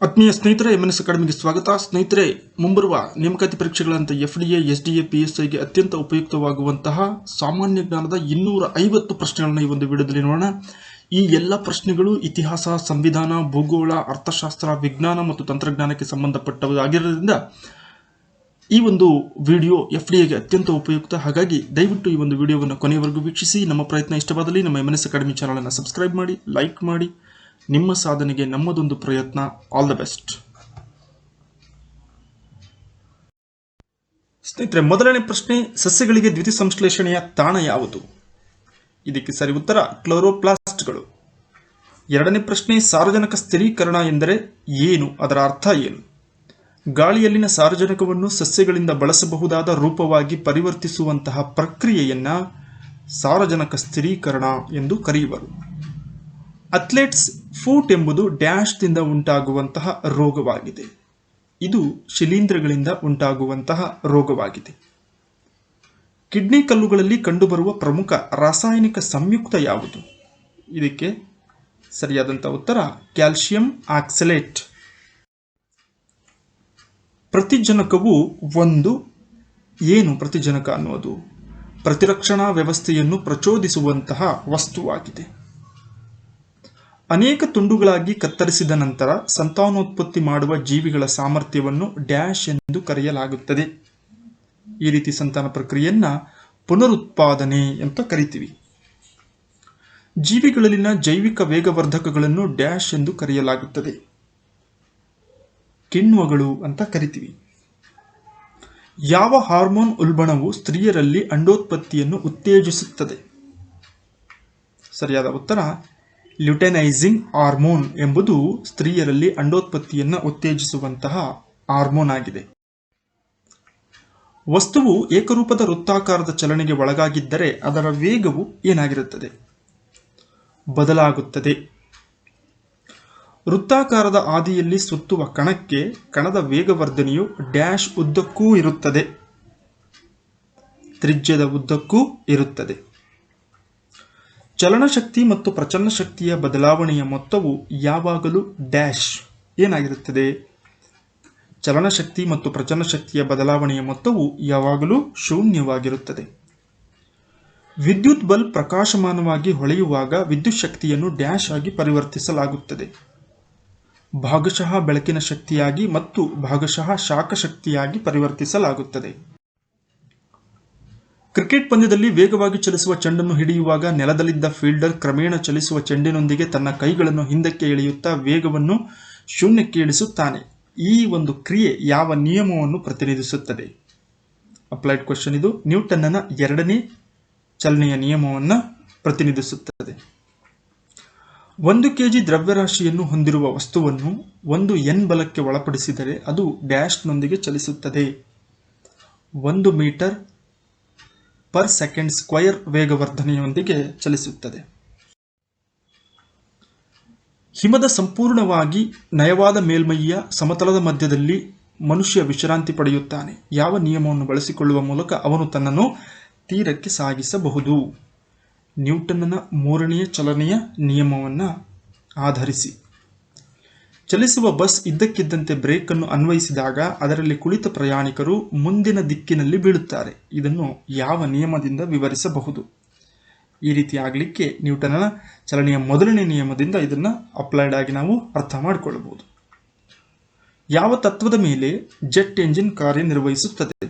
ಆತ್ಮೀಯ ಸ್ನೇಹಿತರೆ, MNS ಅಕಾಡೆಮಿಗೆ ಸ್ವಾಗತ. ಸ್ನೇಹಿತರೆ, ಮುಂಬರುವ ನೇಮಕಾತಿ ಪರೀಕ್ಷೆಗಳಂತ FDA, SDA, PSIಗೆ ಅತ್ಯಂತ ಉಪಯುಕ್ತವಾಗುವಂತಹ ಸಾಮಾನ್ಯ ಜ್ಞಾನದ 250 ಪ್ರಶ್ನೆಗಳನ್ನ ಈ ಒಂದು ವಿಡಿಯೋದಲ್ಲಿ ನೋಡೋಣ. ಈ ಎಲ್ಲ ಪ್ರಶ್ನೆಗಳು ಇತಿಹಾಸ, ಸಂವಿಧಾನ, ಭೂಗೋಳ, ಅರ್ಥಶಾಸ್ತ್ರ, ವಿಜ್ಞಾನ ಮತ್ತು ತಂತ್ರಜ್ಞಾನಕ್ಕೆ ಸಂಬಂಧಪಟ್ಟವಾಗಿರೋದ್ರಿಂದ ಈ ಒಂದು ವಿಡಿಯೋ FDAಗೆ ಅತ್ಯಂತ ಉಪಯುಕ್ತ. ಹಾಗಾಗಿ ದಯವಿಟ್ಟು ಈ ಒಂದು ವಿಡಿಯೋವನ್ನು ಕೊನೆಯವರೆಗೂ ವೀಕ್ಷಿಸಿ. ನಮ್ಮ ಪ್ರಯತ್ನ ಇಷ್ಟವಾದಲ್ಲಿ ನಮ್ಮ MNS ಅಕಾಡೆಮಿ ಚಾನಲ್ ಅನ್ನು ಸಬ್ಸ್ಕ್ರೈಬ್ ಮಾಡಿ, ಲೈಕ್ ಮಾಡಿ. ನಿಮ್ಮ ಸಾಧನೆಗೆ ನಮ್ಮದೊಂದು ಪ್ರಯತ್ನ. All the best. ಸ್ನೇಹಿತರೆ, ಮೊದಲನೇ ಪ್ರಶ್ನೆ, ಸಸ್ಯಗಳಿಗೆ ದ್ಯುತಿಸಂಶ್ಲೇಷಣೆಯ ತಾಣ ಯಾವುದು? ಇದಕ್ಕೆ ಸರಿ ಉತ್ತರ ಕ್ಲೋರೋಪ್ಲಾಸ್ಟ್ಗಳು. ಎರಡನೇ ಪ್ರಶ್ನೆ, ಸಾರಜನಕ ಸ್ಥಿರೀಕರಣ ಎಂದರೆ ಏನು? ಅದರ ಅರ್ಥ ಏನು? ಗಾಳಿಯಲ್ಲಿನ ಸಾರಜನಕವನ್ನು ಸಸ್ಯಗಳಿಂದ ಬಳಸಬಹುದಾದ ರೂಪವಾಗಿ ಪರಿವರ್ತಿಸುವಂತಹ ಪ್ರಕ್ರಿಯೆಯನ್ನ ಸಾರಜನಕ ಸ್ಥಿರೀಕರಣ ಎಂದು ಕರೆಯುವರು. ಅಥ್ಲೆಟ್ಸ್ ಫೂಟ್ ಎಂಬುದು ಡ್ಯಾಶ್ದಿಂದ ಉಂಟಾಗುವಂತಹ ರೋಗವಾಗಿದೆ. ಇದು ಶಿಲೀಂಧ್ರಗಳಿಂದ ಉಂಟಾಗುವಂತಹ ರೋಗವಾಗಿದೆ. ಕಿಡ್ನಿ ಕಲ್ಲುಗಳಲ್ಲಿ ಕಂಡುಬರುವ ಪ್ರಮುಖ ರಾಸಾಯನಿಕ ಸಂಯುಕ್ತ ಯಾವುದು? ಇದಕ್ಕೆ ಸರಿಯಾದಂತಹ ಉತ್ತರ ಕ್ಯಾಲ್ಸಿಯಂ ಆಕ್ಸಲೇಟ್. ಪ್ರತಿಜನಕವು ಏನು? ಪ್ರತಿಜನಕ ಅನ್ನುವುದು ಪ್ರತಿರಕ್ಷಣಾ ವ್ಯವಸ್ಥೆಯನ್ನು ಪ್ರಚೋದಿಸುವಂತಹ ವಸ್ತುವಾಗಿದೆ. ಅನೇಕ ತುಂಡುಗಳಾಗಿ ಕತ್ತರಿಸಿದ ನಂತರ ಸಂತಾನೋತ್ಪತ್ತಿ ಮಾಡುವ ಜೀವಿಗಳ ಸಾಮರ್ಥ್ಯವನ್ನು ಡ್ಯಾಶ್ ಎಂದು ಕರೆಯಲಾಗುತ್ತದೆ. ಈ ರೀತಿ ಸಂತಾನ ಪ್ರಕ್ರಿಯೆಯನ್ನ ಪುನರುತ್ಪಾದನೆ ಅಂತ ಕರಿತೀವಿ. ಜೀವಿಗಳಲ್ಲಿನ ಜೈವಿಕ ವೇಗವರ್ಧಕಗಳನ್ನು ಡ್ಯಾಶ್ ಎಂದು ಕರೆಯಲಾಗುತ್ತದೆ. ಕಿಣ್ವಗಳು ಅಂತ ಕರಿತೀವಿ. ಯಾವ ಹಾರ್ಮೋನ್ ಉಲ್ಬಣವು ಸ್ತ್ರೀಯರಲ್ಲಿ ಅಂಡೋತ್ಪತ್ತಿಯನ್ನು ಉತ್ತೇಜಿಸುತ್ತದೆ? ಸರಿಯಾದ ಉತ್ತರ ಲ್ಯೂಟೆನೈಸಿಂಗ್ ಹಾರ್ಮೋನ್ ಎಂಬುದು ಸ್ತ್ರೀಯರಲ್ಲಿ ಅಂಡೋತ್ಪತ್ತಿಯನ್ನು ಉತ್ತೇಜಿಸುವಂತಹ ಹಾರ್ಮೋನ್ ಆಗಿದೆ. ವಸ್ತುವು ಏಕರೂಪದ ವೃತ್ತಾಕಾರದ ಚಲನೆಗೆ ಒಳಗಾಗಿದ್ದರೆ ಅದರ ವೇಗವು ಏನಾಗಿರುತ್ತದೆ? ಬದಲಾಗುತ್ತದೆ. ವೃತ್ತಾಕಾರದ ಹಾದಿಯಲ್ಲಿ ಸುತ್ತುವ ಕಣಕ್ಕೆ ಕಣದ ವೇಗವರ್ಧನೆಯು ಡ್ಯಾಶ್ ಉದ್ದಕ್ಕೂ ಇರುತ್ತದೆ. ತ್ರಿಜ್ಯದ ಉದ್ದಕ್ಕೂ ಇರುತ್ತದೆ. ಚಲನಶಕ್ತಿ ಮತ್ತು ಪ್ರಚಲನ ಶಕ್ತಿಯ ಬದಲಾವಣೆಯ ಮೊತ್ತವು ಯಾವಾಗಲೂ ಡ್ಯಾಶ್ ಏನಾಗಿರುತ್ತದೆ? ಚಲನಶಕ್ತಿ ಮತ್ತು ಪ್ರಚಲನ ಶಕ್ತಿಯ ಬದಲಾವಣೆಯ ಮೊತ್ತವು ಯಾವಾಗಲೂ ಶೂನ್ಯವಾಗಿರುತ್ತದೆ. ವಿದ್ಯುತ್ ಬಲ್ಬ್ ಪ್ರಕಾಶಮಾನವಾಗಿ ಹೊಳೆಯುವಾಗ ವಿದ್ಯುತ್ ಶಕ್ತಿಯನ್ನು ಡ್ಯಾಶ್ ಆಗಿ ಪರಿವರ್ತಿಸಲಾಗುತ್ತದೆ. ಭಾಗಶಃ ಬೆಳಕಿನ ಶಕ್ತಿಯಾಗಿ ಮತ್ತು ಭಾಗಶಃ ಶಾಖ ಶಕ್ತಿಯಾಗಿ ಪರಿವರ್ತಿಸಲಾಗುತ್ತದೆ. ಕ್ರಿಕೆಟ್ ಪಂದ್ಯದಲ್ಲಿ ವೇಗವಾಗಿ ಚಲಿಸುವ ಚೆಂಡನ್ನು ಹಿಡಿಯುವಾಗ ನೆಲದಲ್ಲಿದ್ದ ಫೀಲ್ಡರ್ ಕ್ರಮೇಣ ಚಲಿಸುವ ಚೆಂಡಿನೊಂದಿಗೆ ತನ್ನ ಕೈಗಳನ್ನು ಹಿಂದಕ್ಕೆ ಎಳೆಯುತ್ತಾ ವೇಗವನ್ನು ಶೂನ್ಯಕ್ಕೆ ಇಳಿಸುತ್ತಾನೆ. ಈ ಒಂದು ಕ್ರಿಯೆ ಯಾವ ನಿಯಮವನ್ನು ಪ್ರತಿನಿಧಿಸುತ್ತದೆ? ಅಪ್ಲೈಡ್ ಕ್ವೆಶ್ಚನ್ ಇದು. ನ್ಯೂಟನ್ನ ಎರಡನೇ ಚಲನೆಯ ನಿಯಮವನ್ನು ಪ್ರತಿನಿಧಿಸುತ್ತದೆ. 1 kg ದ್ರವ್ಯರಾಶಿಯನ್ನು ಹೊಂದಿರುವ ವಸ್ತುವನ್ನು 1 N ಬಲಕ್ಕೆ ಒಳಪಡಿಸಿದರೆ ಅದು ಡ್ಯಾಶ್ನೊಂದಿಗೆ ಚಲಿಸುತ್ತದೆ. 1 ಮೀಟರ್ ಪರ್ ಸೆಕೆಂಡ್ ಸ್ಕ್ವಯರ್ ವೇಗವರ್ಧನೆಯೊಂದಿಗೆ ಚಲಿಸುತ್ತದೆ. ಹಿಮದ ಸಂಪೂರ್ಣವಾಗಿ ನಯವಾದ ಮೇಲ್ಮೈಯ ಸಮತಲದ ಮಧ್ಯದಲ್ಲಿ ಮನುಷ್ಯ ವಿಶ್ರಾಂತಿ ಪಡೆಯುತ್ತಾನೆ. ಯಾವ ನಿಯಮವನ್ನು ಬಳಸಿಕೊಳ್ಳುವ ಮೂಲಕ ಅವನು ತನ್ನನ್ನು ತೀರಕ್ಕೆ ಸಾಗಿಸಬಹುದು? ನ್ಯೂಟನ್ನ ಮೂರನೆಯ ಚಲನೆಯ ನಿಯಮವನ್ನು ಆಧರಿಸಿ. ಚಲಿಸುವ ಬಸ್ ಇದ್ದಕ್ಕಿದ್ದಂತೆ ಬ್ರೇಕ್ ಅನ್ನು ಅನ್ವಯಿಸಿದಾಗ ಅದರಲ್ಲಿ ಕುಳಿತ ಪ್ರಯಾಣಿಕರು ಮುಂದಿನ ದಿಕ್ಕಿನಲ್ಲಿ ಬೀಳುತ್ತಾರೆ. ಇದನ್ನು ಯಾವ ನಿಯಮದಿಂದ ವಿವರಿಸಬಹುದು? ಈ ರೀತಿ ಆಗಲಿಕ್ಕೆ ನ್ಯೂಟನ್ನ ಚಲನೆಯ ಮೊದಲನೇ ನಿಯಮದಿಂದ ಇದನ್ನು ಅಪ್ಲೈಡ್ ಆಗಿ ನಾವು ಅರ್ಥ ಮಾಡಿಕೊಳ್ಳಬಹುದು. ಯಾವ ತತ್ವದ ಮೇಲೆ ಜೆಟ್ ಎಂಜಿನ್ ಕಾರ್ಯನಿರ್ವಹಿಸುತ್ತದೆ?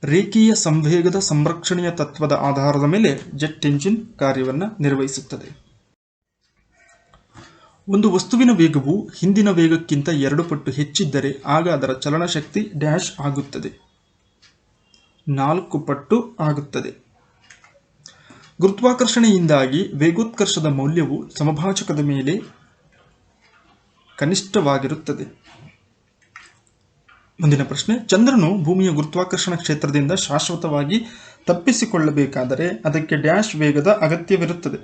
ರೇಖೀಯ ಸಂವೇಗದ ಸಂರಕ್ಷಣೆಯ ತತ್ವದ ಆಧಾರದ ಮೇಲೆ ಜೆಟ್ ಎಂಜಿನ್ ಕಾರ್ಯವನ್ನು ನಿರ್ವಹಿಸುತ್ತದೆ. ಒಂದು ವಸ್ತುವಿನ ವೇಗವು ಹಿಂದಿನ ವೇಗಕ್ಕಿಂತ 2 ಪಟ್ಟು ಹೆಚ್ಚಿದ್ದರೆ ಆಗ ಅದರ ಚಲನಶಕ್ತಿ ಡ್ಯಾಶ್ ಆಗುತ್ತದೆ. 4 ಪಟ್ಟು ಆಗುತ್ತದೆ. ಗುರುತ್ವಾಕರ್ಷಣೆಯಿಂದಾಗಿ ವೇಗೋತ್ಕರ್ಷದ ಮೌಲ್ಯವು ಸಮಭಾಜಕದ ಮೇಲೆ ಕನಿಷ್ಠವಾಗಿರುತ್ತದೆ. ಮುಂದಿನ ಪ್ರಶ್ನೆ, ಚಂದ್ರನು ಭೂಮಿಯ ಗುರುತ್ವಾಕರ್ಷಣ ಕ್ಷೇತ್ರದಿಂದ ಶಾಶ್ವತವಾಗಿ ತಪ್ಪಿಸಿಕೊಳ್ಳಬೇಕಾದರೆ ಅದಕ್ಕೆ ಡ್ಯಾಶ್ ವೇಗದ ಅಗತ್ಯವಿರುತ್ತದೆ.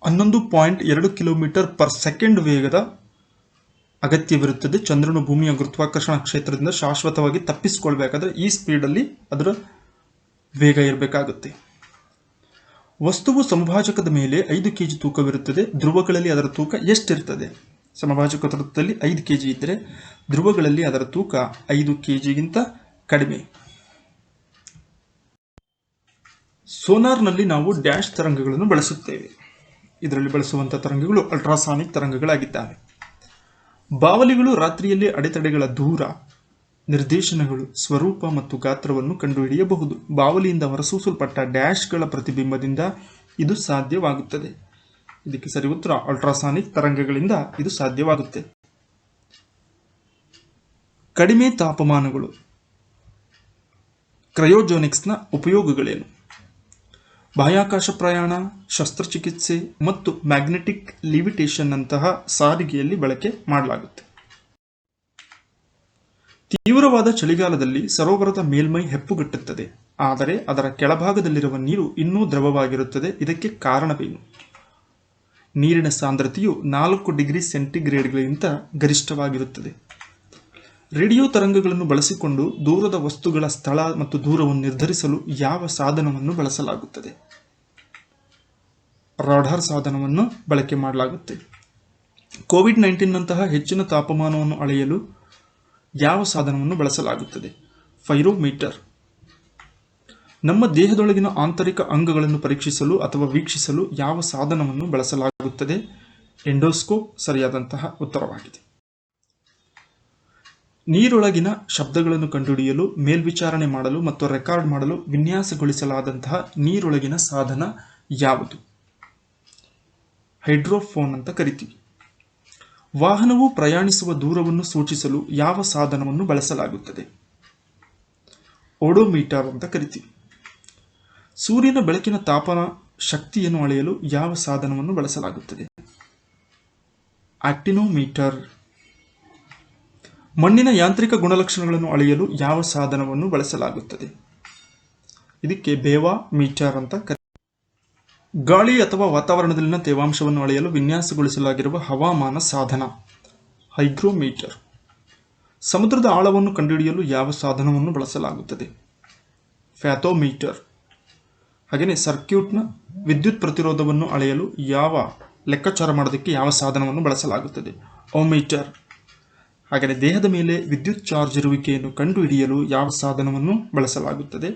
11.2 ಕಿಲೋಮೀಟರ್ ಪರ್ ಸೆಕೆಂಡ್ ವೇಗದ ಅಗತ್ಯವಿರುತ್ತದೆ. ಚಂದ್ರನು ಭೂಮಿಯ ಗುರುತ್ವಾಕರ್ಷಣ ಕ್ಷೇತ್ರದಿಂದ ಶಾಶ್ವತವಾಗಿ ತಪ್ಪಿಸಿಕೊಳ್ಬೇಕಾದ್ರೆ ಈ ಸ್ಪೀಡಲ್ಲಿ ಅದರ ವೇಗ ಇರಬೇಕಾಗುತ್ತೆ. ವಸ್ತುವು ಸಮಭಾಜಕದ ಮೇಲೆ 5 kg ತೂಕವಿರುತ್ತದೆ. ಧ್ರುವಗಳಲ್ಲಿ ಅದರ ತೂಕ ಎಷ್ಟಿರ್ತದೆ? ಸಮಭಾಜಕ ವೃತ್ತದಲ್ಲಿ 5 kg ಇದ್ದರೆ ಧ್ರುವಗಳಲ್ಲಿ ಅದರ ತೂಕ 5 kgಗಿಂತ ಕಡಿಮೆ. ಸೋನಾರ್ನಲ್ಲಿ ನಾವು ಡ್ಯಾಶ್ ತರಂಗಗಳನ್ನು ಬಳಸುತ್ತೇವೆ. ಇದರಲ್ಲಿ ಬಳಸುವಂತಹ ತರಂಗಗಳು ಅಲ್ಟ್ರಾಸಾನಿಕ್ ತರಂಗಗಳಾಗಿದ್ದಾವೆ. ಬಾವಲಿಗಳು ರಾತ್ರಿಯಲ್ಲಿ ಅಡೆತಡೆಗಳ ದೂರ, ನಿರ್ದೇಶನಗಳು, ಸ್ವರೂಪ ಮತ್ತು ಗಾತ್ರವನ್ನು ಕಂಡುಹಿಡಿಯಬಹುದು. ಬಾವಲಿಯಿಂದ ಹೊರಸೂಸಲ್ಪಟ್ಟ ಡ್ಯಾಶ್ಗಳ ಪ್ರತಿಬಿಂಬದಿಂದ ಇದು ಸಾಧ್ಯವಾಗುತ್ತದೆ. ಇದಕ್ಕೆ ಸರಿ ಉತ್ತರ ಅಲ್ಟ್ರಾಸಾನಿಕ್ ತರಂಗಗಳಿಂದ ಇದು ಸಾಧ್ಯವಾಗುತ್ತೆ. ಕಡಿಮೆ ತಾಪಮಾನಗಳು ಕ್ರಯೋಜೆನಿಕ್ಸ್ನ ಉಪಯೋಗಗಳೇನು? ಬಾಹ್ಯಾಕಾಶ ಪ್ರಯಾಣ, ಶಸ್ತ್ರಚಿಕಿತ್ಸೆ ಮತ್ತು ಮ್ಯಾಗ್ನೆಟಿಕ್ ಲಿವಿಟೇಷನ್ ನಂತಹ ಸಾರಿಗೆಯಲ್ಲಿ ಬಳಕೆ ಮಾಡಲಾಗುತ್ತೆ. ತೀವ್ರವಾದ ಚಳಿಗಾಲದಲ್ಲಿ ಸರೋವರದ ಮೇಲ್ಮೈ ಹೆಪ್ಪುಗಟ್ಟುತ್ತದೆ, ಆದರೆ ಅದರ ಕೆಳಭಾಗದಲ್ಲಿರುವ ನೀರು ಇನ್ನೂ ದ್ರವವಾಗಿರುತ್ತದೆ. ಇದಕ್ಕೆ ಕಾರಣವೇನು? ನೀರಿನ ಸಾಂದ್ರತೆಯು 4 ಡಿಗ್ರಿ ಸೆಂಟಿಗ್ರೇಡ್ಗಳಿಗಿಂತ ಗರಿಷ್ಠವಾಗಿರುತ್ತದೆ. ರೇಡಿಯೋ ತರಂಗಗಳನ್ನು ಬಳಸಿಕೊಂಡು ದೂರದ ವಸ್ತುಗಳ ಸ್ಥಳ ಮತ್ತು ದೂರವನ್ನು ನಿರ್ಧರಿಸಲು ಯಾವ ಸಾಧನವನ್ನು ಬಳಸಲಾಗುತ್ತದೆ? ರಾಡಾರ್ ಸಾಧನವನ್ನು ಬಳಕೆ ಮಾಡಲಾಗುತ್ತೆ. ಕೋವಿಡ್-19 ನಂತಹ ಹೆಚ್ಚಿನ ತಾಪಮಾನವನ್ನು ಅಳೆಯಲು ಯಾವ ಸಾಧನವನ್ನು ಬಳಸಲಾಗುತ್ತದೆ? ಪೈರೋಮೀಟರ್. ನಮ್ಮ ದೇಹದೊಳಗಿನ ಆಂತರಿಕ ಅಂಗಗಳನ್ನು ಪರೀಕ್ಷಿಸಲು ಅಥವಾ ವೀಕ್ಷಿಸಲು ಯಾವ ಸಾಧನವನ್ನು ಬಳಸಲಾಗುತ್ತದೆ? ಎಂಡೋಸ್ಕೋಪ್ ಸರಿಯಾದಂತಹ ಉತ್ತರವಾಗಿದೆ. ನೀರೊಳಗಿನ ಶಬ್ದಗಳನ್ನು ಕಂಡುಹಿಡಿಯಲು, ಮೇಲ್ವಿಚಾರಣೆ ಮಾಡಲು ಮತ್ತು ರೆಕಾರ್ಡ್ ಮಾಡಲು ವಿನ್ಯಾಸಗೊಳಿಸಲಾದಂತಹ ನೀರೊಳಗಿನ ಸಾಧನ ಯಾವುದು? ಹೈಡ್ರೋಫೋನ್ ಅಂತ ಕರಿತೀವಿ. ವಾಹನವು ಪ್ರಯಾಣಿಸುವ ದೂರವನ್ನು ಸೂಚಿಸಲು ಯಾವ ಸಾಧನವನ್ನು ಬಳಸಲಾಗುತ್ತದೆ? ಓಡೋಮೀಟರ್ ಅಂತ ಕರಿತೀವಿ. ಸೂರ್ಯನ ಬೆಳಕಿನ ತಾಪನ ಶಕ್ತಿಯನ್ನು ಅಳೆಯಲು ಯಾವ ಸಾಧನವನ್ನು ಬಳಸಲಾಗುತ್ತದೆ? ಆಕ್ಟಿನೋಮೀಟರ್. ಮಣ್ಣಿನ ಯಾಂತ್ರಿಕ ಗುಣಲಕ್ಷಣಗಳನ್ನು ಅಳೆಯಲು ಯಾವ ಸಾಧನವನ್ನು ಬಳಸಲಾಗುತ್ತದೆ? ಇದಕ್ಕೆ ಬೇವಾ ಮೀಟರ್ ಅಂತ ಕರೀತಾರೆ. ಗಾಳಿ ಅಥವಾ ವಾತಾವರಣದಲ್ಲಿನ ತೇವಾಂಶವನ್ನು ಅಳೆಯಲು ವಿನ್ಯಾಸಗೊಳಿಸಲಾಗಿರುವ ಹವಾಮಾನ ಸಾಧನ ಹೈಗ್ರೋಮೀಟರ್. ಸಮುದ್ರದ ಆಳವನ್ನು ಕಂಡುಹಿಡಿಯಲು ಯಾವ ಸಾಧನವನ್ನು ಬಳಸಲಾಗುತ್ತದೆ? ಫ್ಯಾಥೋಮೀಟರ್. ಹಾಗೆಯೇ ಸರ್ಕ್ಯೂಟ್ನ ವಿದ್ಯುತ್ ಪ್ರತಿರೋಧವನ್ನು ಅಳೆಯಲು ಲೆಕ್ಕಾಚಾರ ಮಾಡೋದಕ್ಕೆ ಯಾವ ಸಾಧನವನ್ನು ಬಳಸಲಾಗುತ್ತದೆ? ಓಮೀಟರ್. ಹಾಗೆಯೇ ದೇಹದ ಮೇಲೆ ವಿದ್ಯುತ್ ಚಾರ್ಜ್ ಇರುವಿಕೆಯನ್ನು ಕಂಡುಹಿಡಿಯಲು ಯಾವ ಸಾಧನವನ್ನು ಬಳಸಲಾಗುತ್ತದೆ?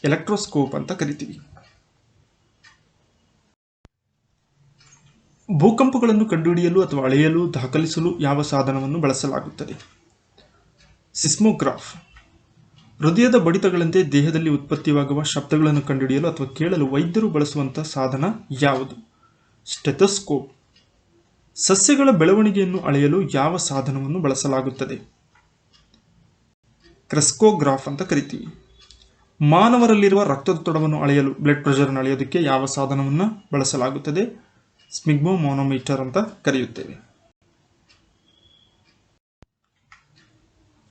ಎಲೆಕ್ಟ್ರೋಸ್ಕೋಪ್ ಅಂತ ಕರಿತೀವಿ. ಭೂಕಂಪಗಳನ್ನು ಕಂಡುಹಿಡಿಯಲು ಅಥವಾ ಅಳೆಯಲು, ದಾಖಲಿಸಲು ಯಾವ ಸಾಧನವನ್ನು ಬಳಸಲಾಗುತ್ತದೆ? ಸಿಸ್ಮೋಗ್ರಾಫ್. ಹೃದಯದ ಬಡಿತಗಳಂತೆ ದೇಹದಲ್ಲಿ ಉತ್ಪತ್ತಿಯಾಗುವ ಶಬ್ದಗಳನ್ನು ಕಂಡುಹಿಡಿಯಲು ಅಥವಾ ಕೇಳಲು ವೈದ್ಯರು ಬಳಸುವಂತಹ ಸಾಧನ ಯಾವುದು? ಸ್ಟೆಥೋಸ್ಕೋಪ್. ಸಸ್ಯಗಳ ಬೆಳವಣಿಗೆಯನ್ನು ಅಳೆಯಲು ಯಾವ ಸಾಧನವನ್ನು ಬಳಸಲಾಗುತ್ತದೆ? ಕ್ರೆಸ್ಕೋಗ್ರಾಫ್ ಅಂತ ಕರಿತೀವಿ. ಮಾನವರಲ್ಲಿರುವ ರಕ್ತದೊತ್ತಡವನ್ನು ಅಳೆಯಲು, ಬ್ಲಡ್ ಪ್ರೆಷರ್ ಅಳೆಯೋದಕ್ಕೆ ಯಾವ ಸಾಧನವನ್ನು ಬಳಸಲಾಗುತ್ತದೆ? ಸ್ಪಿಗ್ಮೋಮೋನೋಮೀಟರ್ ಅಂತ ಕರೆಯುತ್ತೇವೆ.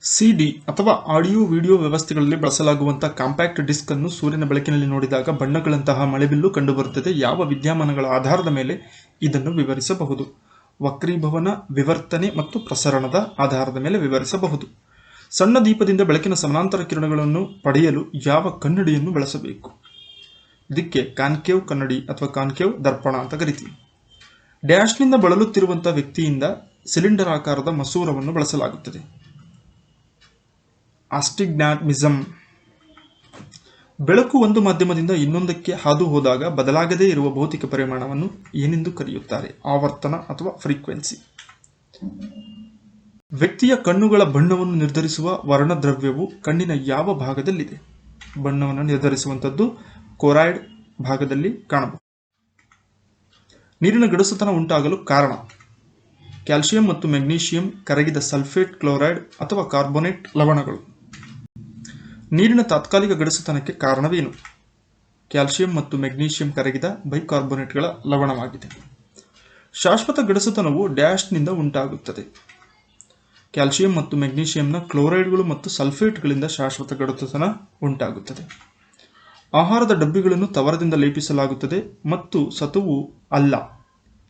ಸಿಡಿ ಅಥವಾ ಆಡಿಯೋ ವಿಡಿಯೋ ವ್ಯವಸ್ಥೆಗಳಲ್ಲಿ ಬಳಸಲಾಗುವಂತಹ ಕಾಂಪ್ಯಾಕ್ಟ್ ಡಿಸ್ಕ್ ಅನ್ನು ಸೂರ್ಯನ ಬೆಳಕಿನಲ್ಲಿ ನೋಡಿದಾಗ ಬಣ್ಣಗಳಂತಹ ಮಳೆಬಿಲ್ಲು ಕಂಡುಬರುತ್ತದೆ. ಯಾವ ವಿದ್ಯಮಾನಗಳ ಆಧಾರದ ಮೇಲೆ ಇದನ್ನು ವಿವರಿಸಬಹುದು? ವಕ್ರೀಭವನ, ವಿವರ್ತನೆ ಮತ್ತು ಪ್ರಸರಣದ ಆಧಾರದ ಮೇಲೆ ವಿವರಿಸಬಹುದು. ಸಣ್ಣ ದೀಪದಿಂದ ಬೆಳಕಿನ ಸಮಾನಾಂತರ ಕಿರಣಗಳನ್ನು ಪಡೆಯಲು ಯಾವ ಕನ್ನಡಿಯನ್ನು ಬಳಸಬೇಕು? ಇದಕ್ಕೆ ಕಾನ್ಕೇವ್ ಕನ್ನಡಿ ಅಥವಾ ಕಾನ್ಕೇವ್ ದರ್ಪಣ ಅಂತ ಕರಿತೀವಿ. ಡ್ಯಾಶ್ನಿಂದ ಬಳಲುತ್ತಿರುವಂತಹ ವ್ಯಕ್ತಿಯಿಂದ ಸಿಲಿಂಡರ್ ಆಕಾರದ ಮಸೂರವನ್ನು ಬಳಸಲಾಗುತ್ತದೆ. ಆಸ್ಟಿಗ್ಮ್ಯಾಟಿಸಮ್. ಬೆಳಕು ಒಂದು ಮಾಧ್ಯಮದಿಂದ ಇನ್ನೊಂದಕ್ಕೆ ಹಾದು ಹೋದಾಗ ಬದಲಾಗದೇ ಇರುವ ಭೌತಿಕ ಪರಿಮಾಣವನ್ನು ಏನೆಂದು ಕರೆಯುತ್ತಾರೆ? ಆವರ್ತನ ಅಥವಾ ಫ್ರೀಕ್ವೆನ್ಸಿ. ವ್ಯಕ್ತಿಯ ಕಣ್ಣುಗಳ ಬಣ್ಣವನ್ನು ನಿರ್ಧರಿಸುವ ವರ್ಣದ್ರವ್ಯವು ಕಣ್ಣಿನ ಯಾವ ಭಾಗದಲ್ಲಿದೆ? ಬಣ್ಣವನ್ನು ನಿರ್ಧರಿಸುವಂಥದ್ದು ಕೊರಾಯ್ಡ್ ಭಾಗದಲ್ಲಿ ಕಾಣಬಹುದು. ನೀರಿನ ಗಡಸುತನ ಉಂಟಾಗಲು ಕಾರಣ? ಕ್ಯಾಲ್ಸಿಯಂ ಮತ್ತು ಮೆಗ್ನೀಷಿಯಂ ಕರಗಿದ ಸಲ್ಫೇಟ್, ಕ್ಲೋರೈಡ್ ಅಥವಾ ಕಾರ್ಬೋನೇಟ್ ಲವಣಗಳು. ನೀರಿನ ತಾತ್ಕಾಲಿಕ ಗಡಸುತನಕ್ಕೆ ಕಾರಣವೇನು? ಕ್ಯಾಲ್ಸಿಯಂ ಮತ್ತು ಮೆಗ್ನೀಷಿಯಂ ಕರಗಿದ ಬೈಕಾರ್ಬೋನೇಟ್ಗಳ ಲವಣವಾಗಿದೆ. ಶಾಶ್ವತ ಗಡಸುತನವು ಡ್ಯಾಶ್ನಿಂದ ಉಂಟಾಗುತ್ತದೆ. ಕ್ಯಾಲ್ಸಿಯಂ ಮತ್ತು ಮೆಗ್ನೀಷಿಯಂನ ಕ್ಲೋರೈಡ್ಗಳು ಮತ್ತು ಸಲ್ಫೇಟ್ಗಳಿಂದ ಶಾಶ್ವತ ಗಡಸುತನ ಉಂಟಾಗುತ್ತದೆ. ಆಹಾರದ ಡಬ್ಬಿಗಳನ್ನು ತವರದಿಂದ ಲೇಪಿಸಲಾಗುತ್ತದೆ ಮತ್ತು ಸತುವು ಅಲ್ಲ,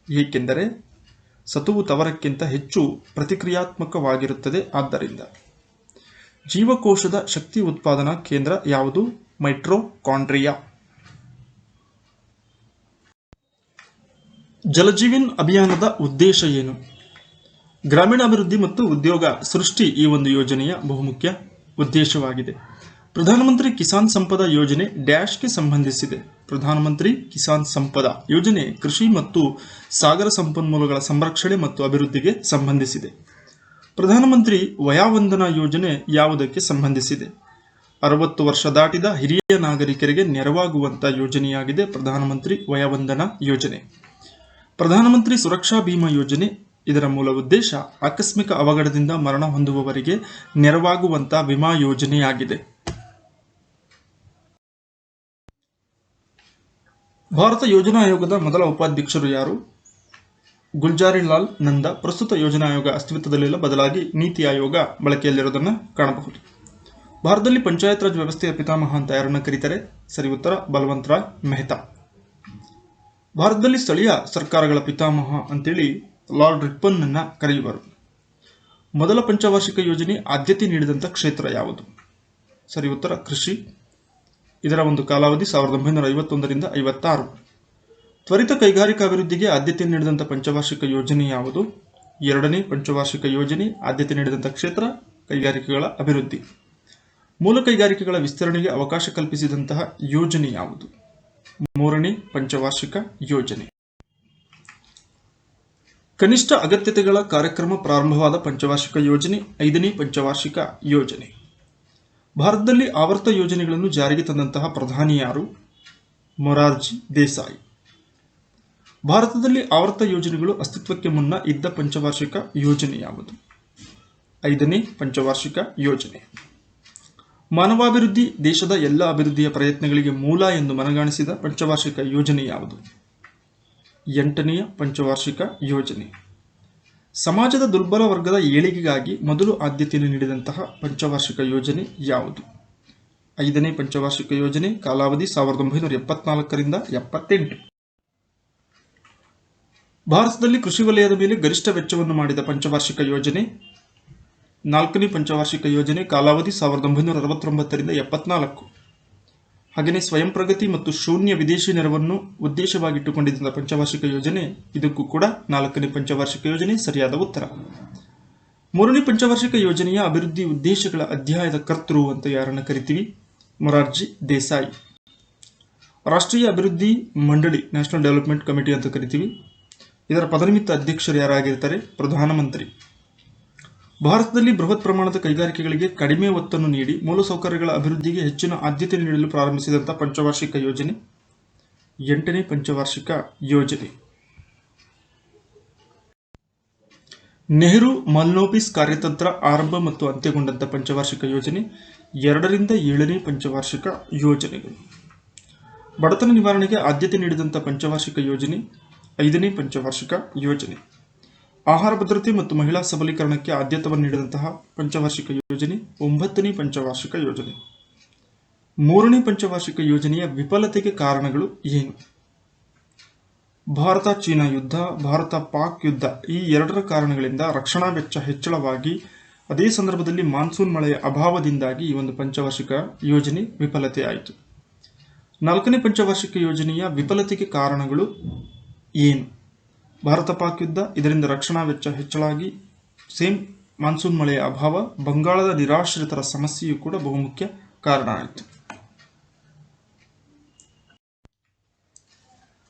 ಏಕೆಂದರೆ ಸತುವು ತವರಕ್ಕಿಂತ ಹೆಚ್ಚು ಪ್ರತಿಕ್ರಿಯಾತ್ಮಕವಾಗಿರುತ್ತದೆ. ಆದ್ದರಿಂದ ಜೀವಕೋಶದ ಶಕ್ತಿ ಉತ್ಪಾದನಾ ಕೇಂದ್ರ ಯಾವುದು? ಮೈಟೊಕಾಂಡ್ರಿಯಾ. ಜಲಜೀವನ್ ಅಭಿಯಾನದ ಉದ್ದೇಶ ಏನು? ಗ್ರಾಮೀಣಾಭಿವೃದ್ಧಿ ಮತ್ತು ಉದ್ಯೋಗ ಸೃಷ್ಟಿ ಈ ಒಂದು ಯೋಜನೆಯ ಬಹುಮುಖ್ಯ ಉದ್ದೇಶವಾಗಿದೆ. ಪ್ರಧಾನಮಂತ್ರಿ ಕಿಸಾನ್ ಸಂಪದ ಯೋಜನೆ ಡ್ಯಾಶ್ಗೆ ಸಂಬಂಧಿಸಿದೆ. ಪ್ರಧಾನಮಂತ್ರಿ ಕಿಸಾನ್ ಸಂಪದ ಯೋಜನೆ ಕೃಷಿ ಮತ್ತು ಸಾಗರ ಸಂಪನ್ಮೂಲಗಳ ಸಂರಕ್ಷಣೆ ಮತ್ತು ಅಭಿವೃದ್ಧಿಗೆ ಸಂಬಂಧಿಸಿದೆ. ಪ್ರಧಾನಮಂತ್ರಿ ವಯೋವಂದನಾ ಯೋಜನೆ ಯಾವುದಕ್ಕೆ ಸಂಬಂಧಿಸಿದೆ? 60 ವರ್ಷ ದಾಟಿದ ಹಿರಿಯ ನಾಗರಿಕರಿಗೆ ನೆರವಾಗುವಂತ ಯೋಜನೆಯಾಗಿದೆ ಪ್ರಧಾನಮಂತ್ರಿ ವಯೋವಂದನಾ ಯೋಜನೆ. ಪ್ರಧಾನಮಂತ್ರಿ ಸುರಕ್ಷಾ ಬಿಮಾ ಯೋಜನೆ ಇದರ ಮೂಲ ಉದ್ದೇಶ ಆಕಸ್ಮಿಕ ಅವಘಡದಿಂದ ಮರಣ ಹೊಂದುವವರಿಗೆ ನೆರವಾಗುವಂತ ವಿಮಾ ಯೋಜನೆಯಾಗಿದೆ. ಭಾರತ ಯೋಜನಾ ಆಯೋಗದ ಮೊದಲ ಉಪಾಧ್ಯಕ್ಷರು ಯಾರು? ಗುಲ್ಜಾರಿಲಾಲ್ ನಂದಾ. ಪ್ರಸ್ತುತ ಯೋಜನಾ ಆಯೋಗ ಅಸ್ತಿತ್ವದಲ್ಲಿಲ್ಲ, ಬದಲಾಗಿ ನೀತಿ ಆಯೋಗ ಬಳಕೆಯಲ್ಲಿರೋದನ್ನು ಕಾಣಬಹುದು. ಭಾರತದಲ್ಲಿ ಪಂಚಾಯತ್ ರಾಜ್ ವ್ಯವಸ್ಥೆಯ ಪಿತಾಮಹ ಅಂತ ಯಾರನ್ನ ಕರೀತಾರೆ? ಸರಿ ಉತ್ತರ ಬಲವಂತ್ ರಾಯ್ ಮೆಹ್ತಾ. ಭಾರತದಲ್ಲಿ ಸ್ಥಳೀಯ ಸರ್ಕಾರಗಳ ಪಿತಾಮಹ ಅಂತೇಳಿ ಲಾರ್ಡ್ ರಿಪ್ಪನ್ ಅನ್ನ ಕರೆಯುವರು. ಮೊದಲ ಪಂಚವಾರ್ಷಿಕ ಯೋಜನೆ ಆದ್ಯತೆ ನೀಡಿದಂಥ ಕ್ಷೇತ್ರ ಯಾವುದು? ಸರಿ ಉತ್ತರ ಕೃಷಿ. ಇದರ ಒಂದು ಕಾಲಾವಧಿ 1951ರಿಂದ 56. ತ್ವರಿತ ಕೈಗಾರಿಕಾಭಿವೃದ್ಧಿಗೆ ಆದ್ಯತೆ ನೀಡಿದಂಥ ಪಂಚವಾರ್ಷಿಕ ಯೋಜನೆ ಯಾವುದು? ಎರಡನೇ ಪಂಚವಾರ್ಷಿಕ ಯೋಜನೆ ಆದ್ಯತೆ ನೀಡಿದಂಥ ಕ್ಷೇತ್ರ ಕೈಗಾರಿಕೆಗಳ ಅಭಿವೃದ್ಧಿ. ಮೂಲ ಕೈಗಾರಿಕೆಗಳ ವಿಸ್ತರಣೆಗೆ ಅವಕಾಶ ಕಲ್ಪಿಸಿದಂತಹ ಯೋಜನೆ ಯಾವುದು? ಮೂರನೇ ಪಂಚವಾರ್ಷಿಕ ಯೋಜನೆ. ಕನಿಷ್ಠ ಅಗತ್ಯತೆಗಳ ಕಾರ್ಯಕ್ರಮ ಪ್ರಾರಂಭವಾದ ಪಂಚವಾರ್ಷಿಕ ಯೋಜನೆ 5ನೇ ಪಂಚವಾರ್ಷಿಕ ಯೋಜನೆ. ಭಾರತದಲ್ಲಿ ಆವರ್ತ ಯೋಜನೆಗಳನ್ನು ಜಾರಿಗೆ ತಂದಂತಹ ಪ್ರಧಾನಿ ಯಾರು? ಮೊರಾರ್ಜಿ ದೇಸಾಯಿ. ಭಾರತದಲ್ಲಿ ಆವರ್ತ ಯೋಜನೆಗಳು ಅಸ್ತಿತ್ವಕ್ಕೆ ಮುನ್ನ ಇದ್ದ ಪಂಚವಾರ್ಷಿಕ ಯೋಜನೆ ಯಾವುದು? 5ನೇ ಪಂಚವಾರ್ಷಿಕ ಯೋಜನೆ. ಮಾನವಾಭಿವೃದ್ಧಿ ದೇಶದ ಎಲ್ಲ ಅಭಿವೃದ್ಧಿಯ ಪ್ರಯತ್ನಗಳಿಗೆ ಮೂಲ ಎಂದು ಮನಗಾಣಿಸಿದ ಪಂಚವಾರ್ಷಿಕ ಯೋಜನೆ ಯಾವುದು? 8ನೇ ಪಂಚವಾರ್ಷಿಕ ಯೋಜನೆ. ಸಮಾಜದ ದುರ್ಬಲ ವರ್ಗದ ಏಳಿಗೆಗಾಗಿ ಮೊದಲು ಆದ್ಯತೆಯನ್ನು ನೀಡಿದಂತಹ ಪಂಚವಾರ್ಷಿಕ ಯೋಜನೆ ಯಾವುದು? 5ನೇ ಪಂಚವಾರ್ಷಿಕ ಯೋಜನೆ. ಕಾಲಾವಧಿ 1974ರಿಂದ 78. ಭಾರತದಲ್ಲಿ ಕೃಷಿ ವಲಯದ ಮೇಲೆ ಗರಿಷ್ಠ ವೆಚ್ಚವನ್ನು ಮಾಡಿದ ಪಂಚವಾರ್ಷಿಕ ಯೋಜನೆ 4ನೇ ಪಂಚವಾರ್ಷಿಕ ಯೋಜನೆ. ಕಾಲಾವಧಿ 1969ರಿಂದ 74. ಹಾಗೆಯೇ ಸ್ವಯಂ ಪ್ರಗತಿ ಮತ್ತು ಶೂನ್ಯ ವಿದೇಶಿ ನೆರವನ್ನು ಉದ್ದೇಶವಾಗಿಟ್ಟುಕೊಂಡಿದ್ದ ಪಂಚವಾರ್ಷಿಕ ಯೋಜನೆ, ಇದಕ್ಕೂ ಕೂಡ 4ನೇ ಪಂಚವಾರ್ಷಿಕ ಯೋಜನೆ ಸರಿಯಾದ ಉತ್ತರ. 3ನೇ ಪಂಚವಾರ್ಷಿಕ ಯೋಜನೆಯ ಅಭಿವೃದ್ಧಿ ಉದ್ದೇಶಗಳ ಅಧ್ಯಾಯದ ಕರ್ತೃ ಅಂತ ಯಾರನ್ನು ಕರಿತೀವಿ? ಮೊರಾರ್ಜಿ ದೇಸಾಯಿ. ರಾಷ್ಟ್ರೀಯ ಅಭಿವೃದ್ಧಿ ಮಂಡಳಿ, ನ್ಯಾಷನಲ್ ಡೆವಲಪ್ಮೆಂಟ್ ಕಮಿಟಿ ಅಂತ ಕರಿತೀವಿ. ಇದರ ಪದನಿಮಿತ್ತ ಅಧ್ಯಕ್ಷರು ಯಾರಾಗಿರ್ತಾರೆ? ಪ್ರಧಾನಮಂತ್ರಿ. ಭಾರತದಲ್ಲಿ ಬೃಹತ್ ಪ್ರಮಾಣದ ಕೈಗಾರಿಕೆಗಳಿಗೆ ಕಡಿಮೆ ಒತ್ತನ್ನು ನೀಡಿ ಮೂಲಸೌಕರ್ಯಗಳ ಅಭಿವೃದ್ಧಿಗೆ ಹೆಚ್ಚಿನ ಆದ್ಯತೆ ನೀಡಲು ಪ್ರಾರಂಭಿಸಿದಂಥ ಪಂಚವಾರ್ಷಿಕ ಯೋಜನೆ 8ನೇ ಪಂಚವಾರ್ಷಿಕ ಯೋಜನೆ. ನೆಹರು ಮಲ್ನೋಬಿಸ್ ಕಾರ್ಯತಂತ್ರ ಆರಂಭ ಮತ್ತು ಅಂತ್ಯಗೊಂಡಂಥ ಪಂಚವಾರ್ಷಿಕ ಯೋಜನೆ 2ರಿಂದ 7ನೇ ಪಂಚವಾರ್ಷಿಕ ಯೋಜನೆಗಳು. ಬಡತನ ನಿವಾರಣೆಗೆ ಆದ್ಯತೆ ನೀಡಿದಂಥ ಪಂಚವಾರ್ಷಿಕ ಯೋಜನೆ 5ನೇ ಪಂಚವಾರ್ಷಿಕ ಯೋಜನೆ. ಆಹಾರ ಭದ್ರತೆ ಮತ್ತು ಮಹಿಳಾ ಸಬಲೀಕರಣಕ್ಕೆ ಆದ್ಯತೆಯನ್ನು ನೀಡಿದಂತಹ ಪಂಚವಾರ್ಷಿಕ ಯೋಜನೆ 9ನೇ ಪಂಚವಾರ್ಷಿಕ ಯೋಜನೆ. 3ನೇ ಪಂಚವಾರ್ಷಿಕ ಯೋಜನೆಯ ವಿಫಲತೆಗೆ ಕಾರಣಗಳು ಏನು? ಭಾರತ ಚೀನಾ ಯುದ್ಧ, ಭಾರತ ಪಾಕ್ ಯುದ್ಧ ಈ ಎರಡರ ಕಾರಣಗಳಿಂದ ರಕ್ಷಣಾ ವೆಚ್ಚ ಹೆಚ್ಚಳವಾಗಿ ಅದೇ ಸಂದರ್ಭದಲ್ಲಿ ಮಾನ್ಸೂನ್ ಮಳೆಯ ಅಭಾವದಿಂದಾಗಿ ಈ ಒಂದು ಪಂಚವಾರ್ಷಿಕ ಯೋಜನೆ ವಿಫಲತೆ ಆಯಿತು. 4ನೇ ಪಂಚವಾರ್ಷಿಕ ಯೋಜನೆಯ ವಿಫಲತೆಗೆ ಕಾರಣಗಳು ಏನು? ಭಾರತ ಪಾಕ್ ಯುದ್ಧ, ಇದರಿಂದ ರಕ್ಷಣಾ ವೆಚ್ಚ ಹೆಚ್ಚಳಾಗಿ ಸೇಮ್ ಮಾನ್ಸೂನ್ ಮಳೆಯ ಅಭಾವ, ಬಂಗಾಳದ ನಿರಾಶ್ರಿತರ ಸಮಸ್ಯೆಯೂ ಕೂಡ ಬಹುಮುಖ್ಯ ಕಾರಣ ಆಯಿತು.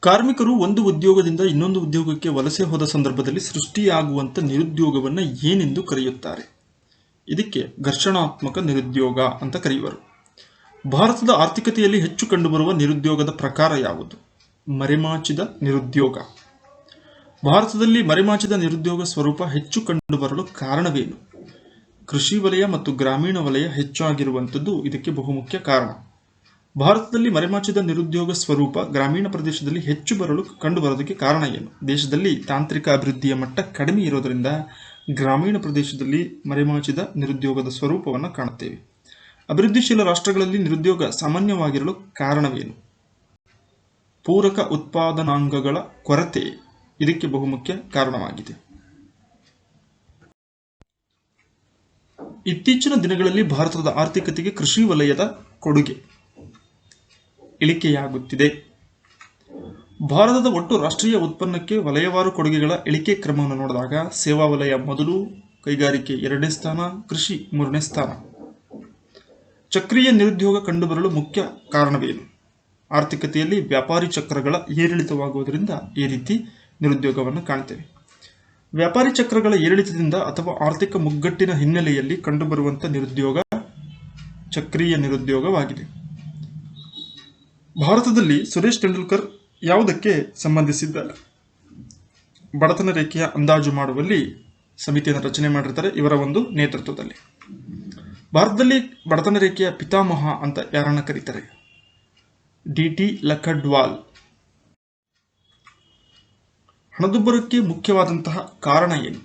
ಕಾರ್ಮಿಕರು ಒಂದು ಉದ್ಯೋಗದಿಂದ ಇನ್ನೊಂದು ಉದ್ಯೋಗಕ್ಕೆ ವಲಸೆ ಹೋದ ಸಂದರ್ಭದಲ್ಲಿ ಸೃಷ್ಟಿಯಾಗುವಂಥ ನಿರುದ್ಯೋಗವನ್ನು ಏನೆಂದು ಕರೆಯುತ್ತಾರೆ? ಇದಕ್ಕೆ ಘರ್ಷಣಾತ್ಮಕ ನಿರುದ್ಯೋಗ ಅಂತ ಕರೆಯುವರು. ಭಾರತದ ಆರ್ಥಿಕತೆಯಲ್ಲಿ ಹೆಚ್ಚು ಕಂಡುಬರುವ ನಿರುದ್ಯೋಗದ ಪ್ರಕಾರ ಯಾವುದು? ಮರೆಮಾಚಿದ ನಿರುದ್ಯೋಗ. ಭಾರತದಲ್ಲಿ ಮರೆಮಾಚಿದ ನಿರುದ್ಯೋಗ ಸ್ವರೂಪ ಹೆಚ್ಚು ಕಂಡುಬರಲು ಕಾರಣವೇನು? ಕೃಷಿ ವಲಯ ಮತ್ತು ಗ್ರಾಮೀಣ ವಲಯ ಹೆಚ್ಚಾಗಿರುವಂಥದ್ದು ಇದಕ್ಕೆ ಬಹುಮುಖ್ಯ ಕಾರಣ. ಭಾರತದಲ್ಲಿ ಮರೆಮಾಚಿದ ನಿರುದ್ಯೋಗ ಸ್ವರೂಪ ಗ್ರಾಮೀಣ ಪ್ರದೇಶದಲ್ಲಿ ಹೆಚ್ಚು ಕಂಡುಬರೋದಕ್ಕೆ ಕಾರಣ ಏನು? ದೇಶದಲ್ಲಿ ತಾಂತ್ರಿಕ ಅಭಿವೃದ್ಧಿಯ ಮಟ್ಟ ಕಡಿಮೆ ಇರೋದರಿಂದ ಗ್ರಾಮೀಣ ಪ್ರದೇಶದಲ್ಲಿ ಮರೆಮಾಚಿದ ನಿರುದ್ಯೋಗದ ಸ್ವರೂಪವನ್ನು ಕಾಣುತ್ತೇವೆ. ಅಭಿವೃದ್ಧಿಶೀಲ ರಾಷ್ಟ್ರಗಳಲ್ಲಿ ನಿರುದ್ಯೋಗ ಸಾಮಾನ್ಯವಾಗಿರಲು ಕಾರಣವೇನು? ಪೂರಕ ಉತ್ಪಾದನಾಂಗಗಳ ಕೊರತೆ ಇದಕ್ಕೆ ಬಹುಮುಖ್ಯ ಕಾರಣವಾಗಿದೆ. ಇತ್ತೀಚಿನ ದಿನಗಳಲ್ಲಿ ಭಾರತದ ಆರ್ಥಿಕತೆಗೆ ಕೃಷಿ ವಲಯದ ಕೊಡುಗೆ ಇಳಿಕೆಯಾಗುತ್ತಿದೆ. ಭಾರತದ ಒಟ್ಟು ರಾಷ್ಟ್ರೀಯ ಉತ್ಪನ್ನಕ್ಕೆ ವಲಯವಾರು ಕೊಡುಗೆಗಳ ಇಳಿಕೆ ಕ್ರಮವನ್ನು ನೋಡಿದಾಗ ಸೇವಾ ವಲಯ ಮೊದಲು, ಕೈಗಾರಿಕೆ 2ನೇ ಸ್ಥಾನ, ಕೃಷಿ 3ನೇ ಸ್ಥಾನ. ಚಕ್ರೀಯ ನಿರುದ್ಯೋಗ ಕಂಡುಬರಲು ಮುಖ್ಯ ಕಾರಣವೇನು? ಆರ್ಥಿಕತೆಯಲ್ಲಿ ವ್ಯಾಪಾರಿ ಚಕ್ರಗಳ ಏರಿಳಿತವಾಗುವುದರಿಂದ ಈ ರೀತಿ ನಿರುದ್ಯೋಗವನ್ನು ಕಾಣ್ತೇವೆ. ವ್ಯಾಪಾರಿ ಚಕ್ರಗಳ ಏರಿಳಿತದಿಂದ ಅಥವಾ ಆರ್ಥಿಕ ಮುಗ್ಗಟ್ಟಿನ ಹಿನ್ನೆಲೆಯಲ್ಲಿ ಕಂಡುಬರುವಂಥ ನಿರುದ್ಯೋಗ ಚಕ್ರೀಯ ನಿರುದ್ಯೋಗವಾಗಿದೆ. ಭಾರತದಲ್ಲಿ ಸುರೇಶ್ ತೆಂಡೂಲ್ಕರ್ ಯಾವುದಕ್ಕೆ ಸಂಬಂಧಿಸಿದ್ದಾರೆ? ಬಡತನ ರೇಖೆಯ ಅಂದಾಜು ಮಾಡುವಲ್ಲಿ ಸಮಿತಿಯನ್ನು ರಚನೆ ಮಾಡಿರ್ತಾರೆ ಇವರ ಒಂದು ನೇತೃತ್ವದಲ್ಲಿ. ಭಾರತದಲ್ಲಿ ಬಡತನ ರೇಖೆಯ ಪಿತಾಮಹ ಅಂತ ಯಾರನ್ನ ಕರೀತಾರೆ? ಡಿ.ಟಿ. ಲಖಡ್ವಾಲ್. ಹಣದುಬ್ಬರಕ್ಕೆ ಮುಖ್ಯವಾದಂತಹ ಕಾರಣ ಏನು?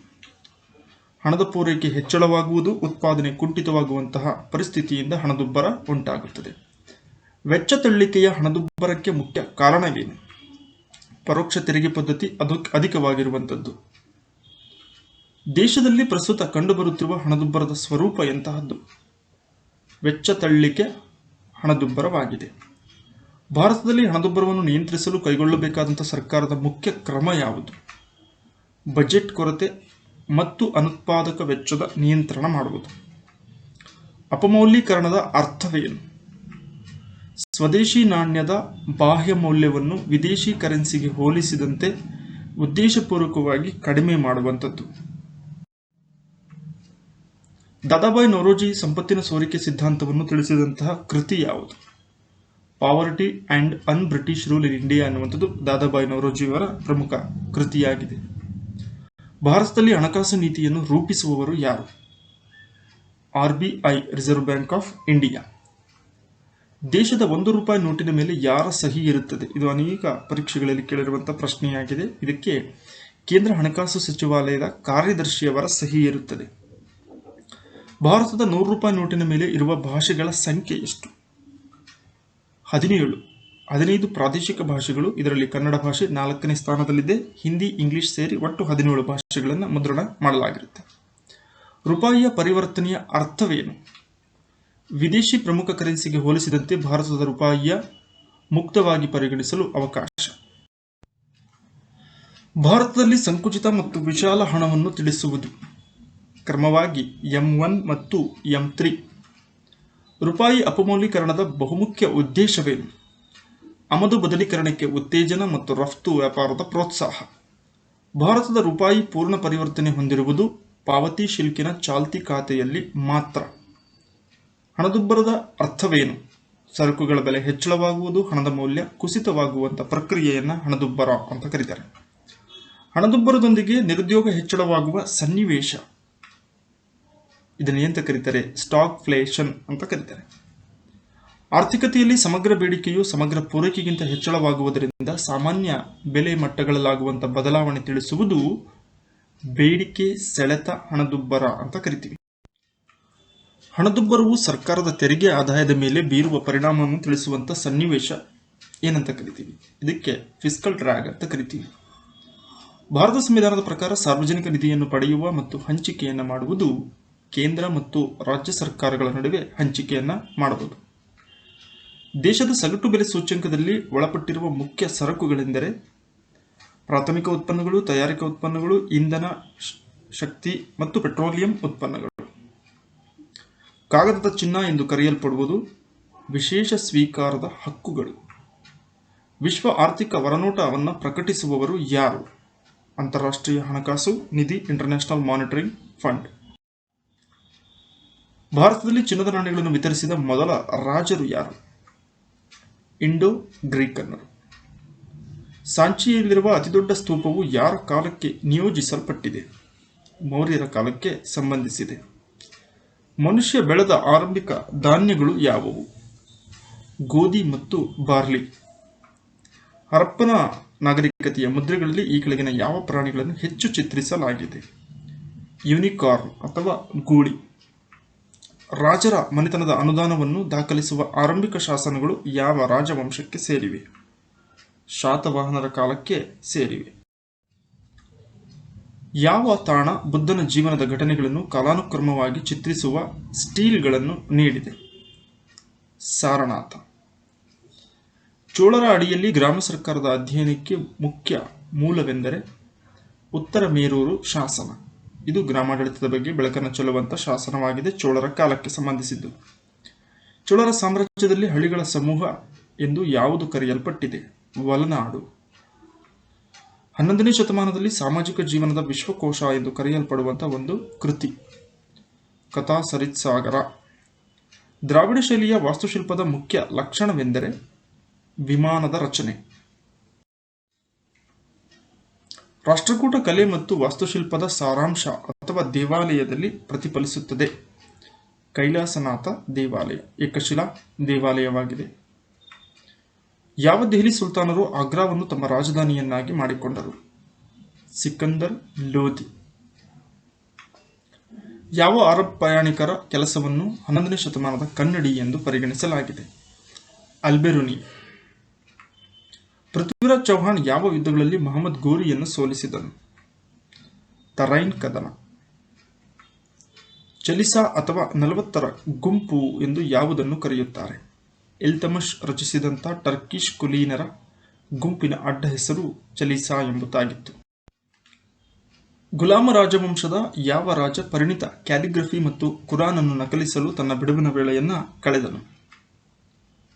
ಹಣದ ಪೂರೈಕೆ ಹೆಚ್ಚಳವಾಗುವುದು, ಉತ್ಪಾದನೆ ಕುಂಠಿತವಾಗುವಂತಹ ಪರಿಸ್ಥಿತಿಯಿಂದ ಹಣದುಬ್ಬರ ಉಂಟಾಗುತ್ತದೆ. ವೆಚ್ಚ ತಳ್ಳಿಕೆಯ ಹಣದುಬ್ಬರಕ್ಕೆ ಮುಖ್ಯ ಕಾರಣವೇನು? ಪರೋಕ್ಷ ತೆರಿಗೆ ಪದ್ಧತಿ ಅಧಿಕವಾಗಿರುವಂಥದ್ದು. ದೇಶದಲ್ಲಿ ಪ್ರಸ್ತುತ ಕಂಡುಬರುತ್ತಿರುವ ಹಣದುಬ್ಬರದ ಸ್ವರೂಪ ಎಂತಹದ್ದು? ವೆಚ್ಚ ತಳ್ಳಿಕೆ ಹಣದುಬ್ಬರವಾಗಿದೆ. ಭಾರತದಲ್ಲಿ ಹಣದುಬ್ಬರವನ್ನು ನಿಯಂತ್ರಿಸಲು ಕೈಗೊಳ್ಳಬೇಕಾದಂಥ ಸರ್ಕಾರದ ಮುಖ್ಯ ಕ್ರಮ ಯಾವುದು? ಬಜೆಟ್ ಕೊರತೆ ಮತ್ತು ಅನುತ್ಪಾದಕ ವೆಚ್ಚದ ನಿಯಂತ್ರಣ ಮಾಡುವುದು. ಅಪಮೌಲ್ಯೀಕರಣದ ಅರ್ಥವೇನು? ಸ್ವದೇಶಿ ನಾಣ್ಯದ ಬಾಹ್ಯ ಮೌಲ್ಯವನ್ನು ವಿದೇಶಿ ಕರೆನ್ಸಿಗೆ ಹೋಲಿಸಿದಂತೆ ಉದ್ದೇಶಪೂರ್ವಕವಾಗಿ ಕಡಿಮೆ ಮಾಡುವಂಥದ್ದು. ದಾದಾಬಾಯಿ ನೌರೋಜಿ ಸಂಪತ್ತಿನ ಸೋರಿಕೆ ಸಿದ್ಧಾಂತವನ್ನು ತಿಳಿಸಿದಂತಹ ಕೃತಿ ಯಾವುದು? Poverty and an British rule in India ಅನ್ನುವಂಥದ್ದು ದಾದಾಬಾಯಿ ನೌರೋಜಿಯವರ ಪ್ರಮುಖ ಕೃತಿಯಾಗಿದೆ. ಭಾರತದಲ್ಲಿ ಹಣಕಾಸು ನೀತಿಯನ್ನು ರೂಪಿಸುವವರು ಯಾರು? RBI, reserve bank of India. ದೇಶದ ₹1 ನೋಟಿನ ಮೇಲೆ ಯಾರ ಸಹಿ ಇರುತ್ತದೆ? ಇದು ಅನೇಕ ಪರೀಕ್ಷೆಗಳಲ್ಲಿ ಕೇಳಿರುವಂತಹ ಪ್ರಶ್ನೆಯಾಗಿದೆ. ಇದಕ್ಕೆ ಕೇಂದ್ರ ಹಣಕಾಸು ಸಚಿವಾಲಯದ ಕಾರ್ಯದರ್ಶಿಯವರ ಸಹಿ ಇರುತ್ತದೆ. ಭಾರತದ ₹100 ನೋಟಿನ ಮೇಲೆ ಇರುವ ಭಾಷೆಗಳ ಸಂಖ್ಯೆ ಎಷ್ಟು? 17. 15 ಪ್ರಾದೇಶಿಕ ಭಾಷೆಗಳು, ಇದರಲ್ಲಿ ಕನ್ನಡ ಭಾಷೆ 4ನೇ ಸ್ಥಾನದಲ್ಲಿದೆ. ಹಿಂದಿ, ಇಂಗ್ಲಿಷ್ ಸೇರಿ ಒಟ್ಟು 17 ಭಾಷೆಗಳನ್ನು ಮುದ್ರಣ ಮಾಡಲಾಗಿರುತ್ತೆ. ರೂಪಾಯಿಯ ಪರಿವರ್ತನೆಯ ಅರ್ಥವೇನು? ವಿದೇಶಿ ಪ್ರಮುಖ ಕರೆನ್ಸಿಗೆ ಹೋಲಿಸಿದಂತೆ ಭಾರತದ ರೂಪಾಯಿಯ ಮುಕ್ತವಾಗಿ ಪರಿಗಣಿಸಲು ಅವಕಾಶ. ಭಾರತದಲ್ಲಿ ಸಂಕುಚಿತ ಮತ್ತು ವಿಶಾಲ ಹಣವನ್ನು ತಿಳಿಸುವುದು ಕ್ರಮವಾಗಿ M1 ಮತ್ತು M3. ರೂಪಾಯಿ ಅಪಮೌಲ್ಯೀಕರಣದ ಬಹುಮುಖ್ಯ ಉದ್ದೇಶವೇನು? ಆಮದು ಬದಲೀಕರಣಕ್ಕೆ ಉತ್ತೇಜನ ಮತ್ತು ರಫ್ತು ವ್ಯಾಪಾರದ ಪ್ರೋತ್ಸಾಹ. ಭಾರತದ ರೂಪಾಯಿ ಪೂರ್ಣ ಪರಿವರ್ತನೆ ಹೊಂದಿರುವುದು ಪಾವತಿ ಶಿಲ್ಕಿನ ಚಾಲ್ತಿ ಖಾತೆಯಲ್ಲಿ ಮಾತ್ರ. ಹಣದುಬ್ಬರದ ಅರ್ಥವೇನು? ಸರಕುಗಳ ಬೆಲೆ ಹೆಚ್ಚಳವಾಗುವುದು, ಹಣದ ಮೌಲ್ಯ ಕುಸಿತವಾಗುವಂಥ ಪ್ರಕ್ರಿಯೆಯನ್ನು ಹಣದುಬ್ಬರ ಅಂತ ಕರೀತಾರೆ. ಹಣದುಬ್ಬರದೊಂದಿಗೆ ನಿರುದ್ಯೋಗ ಹೆಚ್ಚಳವಾಗುವ ಸನ್ನಿವೇಶ, ಇದನ್ನು ಎಂತ ಕರೀತಾರೆ? ಸ್ಟಾಗ್ಫ್ಲೇಷನ್ ಅಂತ ಕರೀತಾರೆ. ಆರ್ಥಿಕತೆಯಲ್ಲಿ ಸಮಗ್ರ ಬೇಡಿಕೆಯು ಸಮಗ್ರ ಪೂರೈಕೆಗಿಂತ ಹೆಚ್ಚಳವಾಗುವುದರಿಂದ ಸಾಮಾನ್ಯ ಬೆಲೆ ಮಟ್ಟಗಳಲ್ಲಾಗುವಂಥ ಬದಲಾವಣೆ ತಿಳಿಸುವುದು ಬೇಡಿಕೆ ಸೆಳೆತ ಹಣದುಬ್ಬರ ಅಂತ ಕರಿತೀವಿ. ಹಣದುಬ್ಬರವು ಸರ್ಕಾರದ ತೆರಿಗೆ ಆದಾಯದ ಮೇಲೆ ಬೀರುವ ಪರಿಣಾಮವನ್ನು ತಿಳಿಸುವಂಥ ಸನ್ನಿವೇಶ ಏನಂತ ಕರಿತೀವಿ? ಇದಕ್ಕೆ ಫಿಸ್ಕಲ್ ಡ್ರ್ಯಾಗ್ ಅಂತ ಕರಿತೀವಿ. ಭಾರತ ಸಂವಿಧಾನದ ಪ್ರಕಾರ ಸಾರ್ವಜನಿಕ ನಿಧಿಯನ್ನು ಪಡೆಯುವ ಮತ್ತು ಹಂಚಿಕೆಯನ್ನು ಮಾಡುವುದು ಕೇಂದ್ರ ಮತ್ತು ರಾಜ್ಯ ಸರ್ಕಾರಗಳ ನಡುವೆ ಹಂಚಿಕೆಯನ್ನು ಮಾಡಬಹುದು. ದೇಶದ ಸಗಟು ಬೆಲೆ ಸೂಚ್ಯಂಕದಲ್ಲಿ ಒಳಪಟ್ಟಿರುವ ಮುಖ್ಯ ಸರಕುಗಳೆಂದರೆ ಪ್ರಾಥಮಿಕ ಉತ್ಪನ್ನಗಳು, ತಯಾರಿಕಾ ಉತ್ಪನ್ನಗಳು, ಇಂಧನ, ಶಕ್ತಿ ಮತ್ತು ಪೆಟ್ರೋಲಿಯಂ ಉತ್ಪನ್ನಗಳು. ಕಾಗದದ ಚಿನ್ನ ಎಂದು ಕರೆಯಲ್ಪಡುವುದು ವಿಶೇಷ ಸ್ವೀಕಾರದ ಹಕ್ಕುಗಳು. ವಿಶ್ವ ಆರ್ಥಿಕ ವರನೋಟವನ್ನು ಪ್ರಕಟಿಸುವವರು ಯಾರು? ಅಂತಾರಾಷ್ಟ್ರೀಯ ಹಣಕಾಸು ನಿಧಿ, ಇಂಟರ್ನ್ಯಾಷನಲ್ ಮಾನಿಟರಿಂಗ್ ಫಂಡ್. ಭಾರತದಲ್ಲಿ ಚಿನ್ನದ ನಾಣ್ಯಗಳನ್ನು ವಿತರಿಸಿದ ಮೊದಲ ರಾಜರು ಯಾರು? ಇಂಡೋ ಗ್ರೀಕನ್ನರು. ಸಾಂಚಿಯಲ್ಲಿರುವ ಅತಿದೊಡ್ಡ ಸ್ತೂಪವು ಯಾರ ಕಾಲಕ್ಕೆ ನಿಯೋಜಿಸಲ್ಪಟ್ಟಿದೆ? ಮೌರ್ಯರ ಕಾಲಕ್ಕೆ ಸಂಬಂಧಿಸಿದೆ. ಮನುಷ್ಯ ಬೆಳೆದ ಆರಂಭಿಕ ಧಾನ್ಯಗಳು ಯಾವುವು? ಗೋಧಿ ಮತ್ತು ಬಾರ್ಲಿ. ಹರಪ್ಪನ ನಾಗರಿಕತೆಯ ಮುದ್ರೆಗಳಲ್ಲಿ ಈ ಕೆಳಗಿನ ಯಾವ ಪ್ರಾಣಿಗಳನ್ನು ಹೆಚ್ಚು ಚಿತ್ರಿಸಲಾಗಿದೆ? ಯೂನಿಕಾರ್ನ್ ಅಥವಾ ಗೂಳಿ. ರಾಜರ ಮನೆತನದ ಅನುದಾನವನ್ನು ದಾಖಲಿಸುವ ಆರಂಭಿಕ ಶಾಸನಗಳು ಯಾವ ರಾಜವಂಶಕ್ಕೆ ಸೇರಿವೆ? ಶಾತವಾಹನರ ಕಾಲಕ್ಕೆ ಸೇರಿವೆ. ಯಾವ ತಾಣ ಬುದ್ಧನ ಜೀವನದ ಘಟನೆಗಳನ್ನು ಕಾಲಾನುಕ್ರಮವಾಗಿ ಚಿತ್ರಿಸುವ ಸ್ಟೀಲ್ಗಳನ್ನು ನೀಡಿದೆ? ಸಾರನಾಥ. ಚೋಳರ ಅಡಿಯಲ್ಲಿ ಗ್ರಾಮ ಸರ್ಕಾರದ ಅಧ್ಯಯನಕ್ಕೆ ಮುಖ್ಯ ಮೂಲವೆಂದರೆ ಉತ್ತರ ಮೇರೂರು ಶಾಸನ. ಇದು ಗ್ರಾಮಾಡಳಿತದ ಬಗ್ಗೆ ಬೆಳಕನ್ನು ಚೆಲ್ಲುವಂಥ ಶಾಸನವಾಗಿದೆ, ಚೋಳರ ಕಾಲಕ್ಕೆ ಸಂಬಂಧಿಸಿದ್ದು. ಚೋಳರ ಸಾಮ್ರಾಜ್ಯದಲ್ಲಿ ಹಳ್ಳಿಗಳ ಸಮೂಹ ಎಂದು ಯಾವುದು ಕರೆಯಲ್ಪಟ್ಟಿದೆ? ವಲನಾಡು. 11ನೇ ಶತಮಾನದಲ್ಲಿ ಸಾಮಾಜಿಕ ಜೀವನದ ವಿಶ್ವಕೋಶ ಎಂದು ಕರೆಯಲ್ಪಡುವಂಥ ಒಂದು ಕೃತಿ ಕಥಾ ಸರಿತ್ಸಾಗರ. ದ್ರಾವಿಡ ಶೈಲಿಯ ವಾಸ್ತುಶಿಲ್ಪದ ಮುಖ್ಯ ಲಕ್ಷಣವೆಂದರೆ ವಿಮಾನದ ರಚನೆ. ರಾಷ್ಟ್ರಕೂಟ ಕಲೆ ಮತ್ತು ವಾಸ್ತುಶಿಲ್ಪದ ಸಾರಾಂಶ ಅಥವಾ ದೇವಾಲಯದಲ್ಲಿ ಪ್ರತಿಫಲಿಸುತ್ತದೆ. ಕೈಲಾಸನಾಥ ದೇವಾಲಯ ಏಕಶಿಲಾ ದೇವಾಲಯವಾಗಿದೆ. ಯಾವ ದೆಹಲಿ ಸುಲ್ತಾನರು ಆಗ್ರಾವನ್ನು ತಮ್ಮ ರಾಜಧಾನಿಯನ್ನಾಗಿ ಮಾಡಿಕೊಂಡರು? ಸಿಕಂದರ್ ಲೋಧಿ. ಯಾವ ಅರಬ್ ಪ್ರಯಾಣಿಕರ ಕೆಲಸವನ್ನು 11ನೇ ಶತಮಾನದ ಕನ್ನಡಿ ಎಂದು ಪರಿಗಣಿಸಲಾಗಿದೆ? ಅಲ್ಬೆರುನಿ. ಪೃಥ್ವಿರಾಜ್ ಚೌಹಾಣ್ ಯಾವ ಯುದ್ಧಗಳಲ್ಲಿ ಮಹಮ್ಮದ್ ಗೋರಿಯನ್ನು ಸೋಲಿಸಿದನು? ತರೈನ್ ಕದನ. ಚಲಿಸಾ ಅಥವಾ 40ರ ಗುಂಪು ಎಂದು ಯಾವುದನ್ನು ಕರೆಯುತ್ತಾರೆ? ಇಲ್ತಮಶ್ ರಚಿಸಿದಂಥ ಟರ್ಕಿಶ್ ಕುಲೀನರ ಗುಂಪಿನ ಅಡ್ಡ ಹೆಸರು ಚಲಿಸಾ ಎಂಬುದಾಗಿತ್ತು. ಗುಲಾಮ ರಾಜವಂಶದ ಯಾವ ರಾಜ ಪರಿಣಿತ ಕ್ಯಾಲಿಗ್ರಫಿ ಮತ್ತು ಕುರಾನನ್ನು ನಕಲಿಸಲು ತನ್ನ ಬಿಡುವಿನ ವೇಳೆಯನ್ನು ಕಳೆದನು?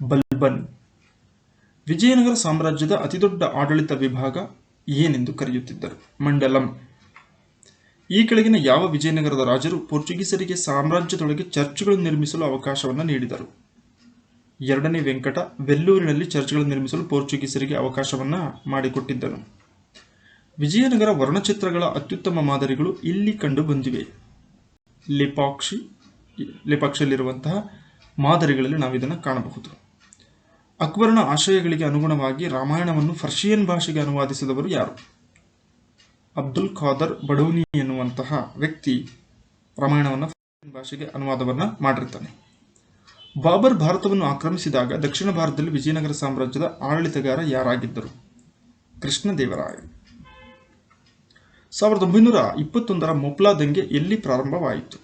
ಬಲ್ಬನ್. ವಿಜಯನಗರ ಸಾಮ್ರಾಜ್ಯದ ಅತಿದೊಡ್ಡ ಆಡಳಿತ ವಿಭಾಗ ಏನೆಂದು ಕರೆಯುತ್ತಿದ್ದರು? ಮಂಡಲಂ. ಈ ಕೆಳಗಿನ ಯಾವ ವಿಜಯನಗರದ ರಾಜರು ಪೋರ್ಚುಗೀಸರಿಗೆ ಸಾಮ್ರಾಜ್ಯದೊಳಗೆ ಚರ್ಚ್ಗಳನ್ನು ನಿರ್ಮಿಸಲು ಅವಕಾಶವನ್ನು ನೀಡಿದರು? 2ನೇ ವೆಂಕಟ ವೆಲ್ಲೂರಿನಲ್ಲಿ ಚರ್ಚ್ಗಳನ್ನು ನಿರ್ಮಿಸಲು ಪೋರ್ಚುಗೀಸರಿಗೆ ಅವಕಾಶವನ್ನು ಮಾಡಿಕೊಟ್ಟಿದ್ದನು. ವಿಜಯನಗರ ವರ್ಣಚಿತ್ರಗಳ ಅತ್ಯುತ್ತಮ ಮಾದರಿಗಳು ಇಲ್ಲಿ ಕಂಡು ಬಂದಿವೆ. ಲೆಪಾಕ್ಷಿಯಲ್ಲಿರುವಂತಹ ಮಾದರಿಗಳಲ್ಲಿ ನಾವು ಇದನ್ನು ಕಾಣಬಹುದು. ಅಕ್ಬರನ ಆಶಯಗಳಿಗೆ ಅನುಗುಣವಾಗಿ ರಾಮಾಯಣವನ್ನು ಫರ್ಷಿಯನ್ ಭಾಷೆಗೆ ಅನುವಾದಿಸಿದವರು ಯಾರು? ಅಬ್ದುಲ್ ಖಾದರ್ ಬಡೌನಿ ಎನ್ನುವಂತಹ ವ್ಯಕ್ತಿ ರಾಮಾಯಣವನ್ನು ಫರ್ಷಿಯನ್ ಭಾಷೆಗೆ ಅನುವಾದವನ್ನು ಮಾಡಿರ್ತಾನೆ. ಬಾಬರ್ ಭಾರತವನ್ನು ಆಕ್ರಮಿಸಿದಾಗ ದಕ್ಷಿಣ ಭಾರತದಲ್ಲಿ ವಿಜಯನಗರ ಸಾಮ್ರಾಜ್ಯದ ಆಡಳಿತಗಾರ ಯಾರಾಗಿದ್ದರು? ಕೃಷ್ಣದೇವರಾಯ. 1921ರ ಮೊಪ್ಲಾ ದಂಗೆ ಎಲ್ಲಿ ಪ್ರಾರಂಭವಾಯಿತು?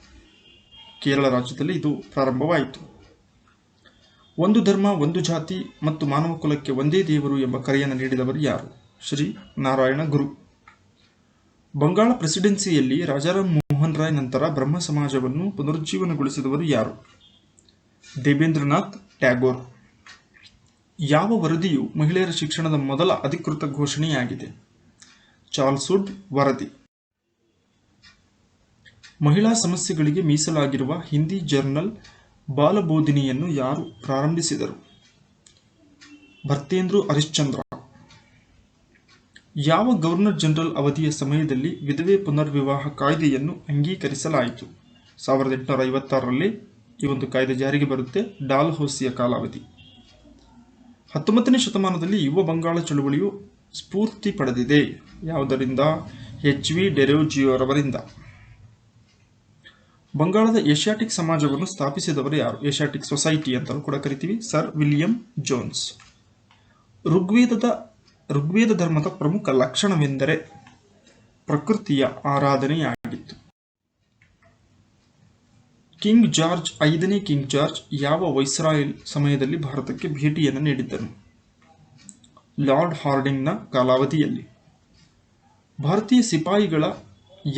ಕೇರಳ ರಾಜ್ಯದಲ್ಲಿ ಇದು ಪ್ರಾರಂಭವಾಯಿತು. ಒಂದು ಧರ್ಮ, ಒಂದು ಜಾತಿ ಮತ್ತು ಮಾನವ ಕುಲಕ್ಕೆ ಒಂದೇ ದೇವರು ಎಂಬ ಕರೆಯನ್ನು ನೀಡಿದವರು ಯಾರು? ಶ್ರೀ ನಾರಾಯಣ ಗುರು. ಬಂಗಾಳ ಪ್ರೆಸಿಡೆನ್ಸಿಯಲ್ಲಿ ರಾಜಾರಾಮ್ ಮೋಹನ್ ರಾಯ್ ನಂತರ ಬ್ರಹ್ಮ ಸಮಾಜವನ್ನು ಪುನರುಜ್ಜೀವನಗೊಳಿಸಿದವರು ಯಾರು? ದೇಬೇಂದ್ರನಾಥ್ ಟ್ಯಾಗೋರ್. ಯಾವ ವರದಿಯು ಮಹಿಳೆಯರ ಶಿಕ್ಷಣದ ಮೊದಲ ಅಧಿಕೃತ ಘೋಷಣೆಯಾಗಿದೆ? ಚಾರ್ಲ್ಸ್ ವುಡ್ ವರದಿ. ಮಹಿಳಾ ಸಮಸ್ಯೆಗಳಿಗೆ ಮೀಸಲಾಗಿರುವ ಹಿಂದಿ ಜರ್ನಲ್ ಬಾಲಬೋಧಿನಿಯನ್ನು ಯಾರು ಪ್ರಾರಂಭಿಸಿದರು? ಭರ್ತೇಂದ್ರು ಹರಿಶ್ಚಂದ್ರ. ಯಾವ ಗವರ್ನರ್ ಜನರಲ್ ಅವಧಿಯ ಸಮಯದಲ್ಲಿ ವಿಧವೆ ಪುನರ್ವಿವಾಹ ಕಾಯ್ದೆಯನ್ನು ಅಂಗೀಕರಿಸಲಾಯಿತು? 1856ರಲ್ಲಿ ಈ ಒಂದು ಕಾಯ್ದೆ ಜಾರಿಗೆ ಬರುತ್ತೆ. ಡಾಲ್ಹೌಸಿಯ ಕಾಲಾವಧಿ. 19ನೇ ಶತಮಾನದಲ್ಲಿ ಯುವ ಬಂಗಾಳ ಚಳುವಳಿಯು ಸ್ಫೂರ್ತಿ ಪಡೆದಿದೆ. ಯಾವುದರಿಂದ? HV ಡೆರೋಜಿಯೋರವರಿಂದ. ಬಂಗಾಳದ ಏಷ್ಯಾಟಿಕ್ ಸಮಾಜವನ್ನು ಸ್ಥಾಪಿಸಿದವರು ಯಾರು? ಏಷ್ಯಾಟಿಕ್ ಸೊಸೈಟಿ ಅಂತಲೂ ಕೂಡ ಕರಿತೀವಿ. Sir William Jones. ಋಗ್ವೇದ ಧರ್ಮದ ಪ್ರಮುಖ ಲಕ್ಷಣವೆಂದರೆ ಪ್ರಕೃತಿಯ ಆರಾಧನೆಯಾಗಿತ್ತು. ಕಿಂಗ್ ಜಾರ್ಜ್ 5ನೇ ಕಿಂಗ್ ಜಾರ್ಜ್ ಯಾವ ವೈಸ್ರಾಯಲ್ ಸಮಯದಲ್ಲಿ ಭಾರತಕ್ಕೆ ಭೇಟಿಯನ್ನು ನೀಡಿದ್ದನು? ಲಾರ್ಡ್ ಹಾರ್ಡಿಂಗ್ನ ಕಾಲಾವಧಿಯಲ್ಲಿ. ಭಾರತೀಯ ಸಿಪಾಯಿಗಳ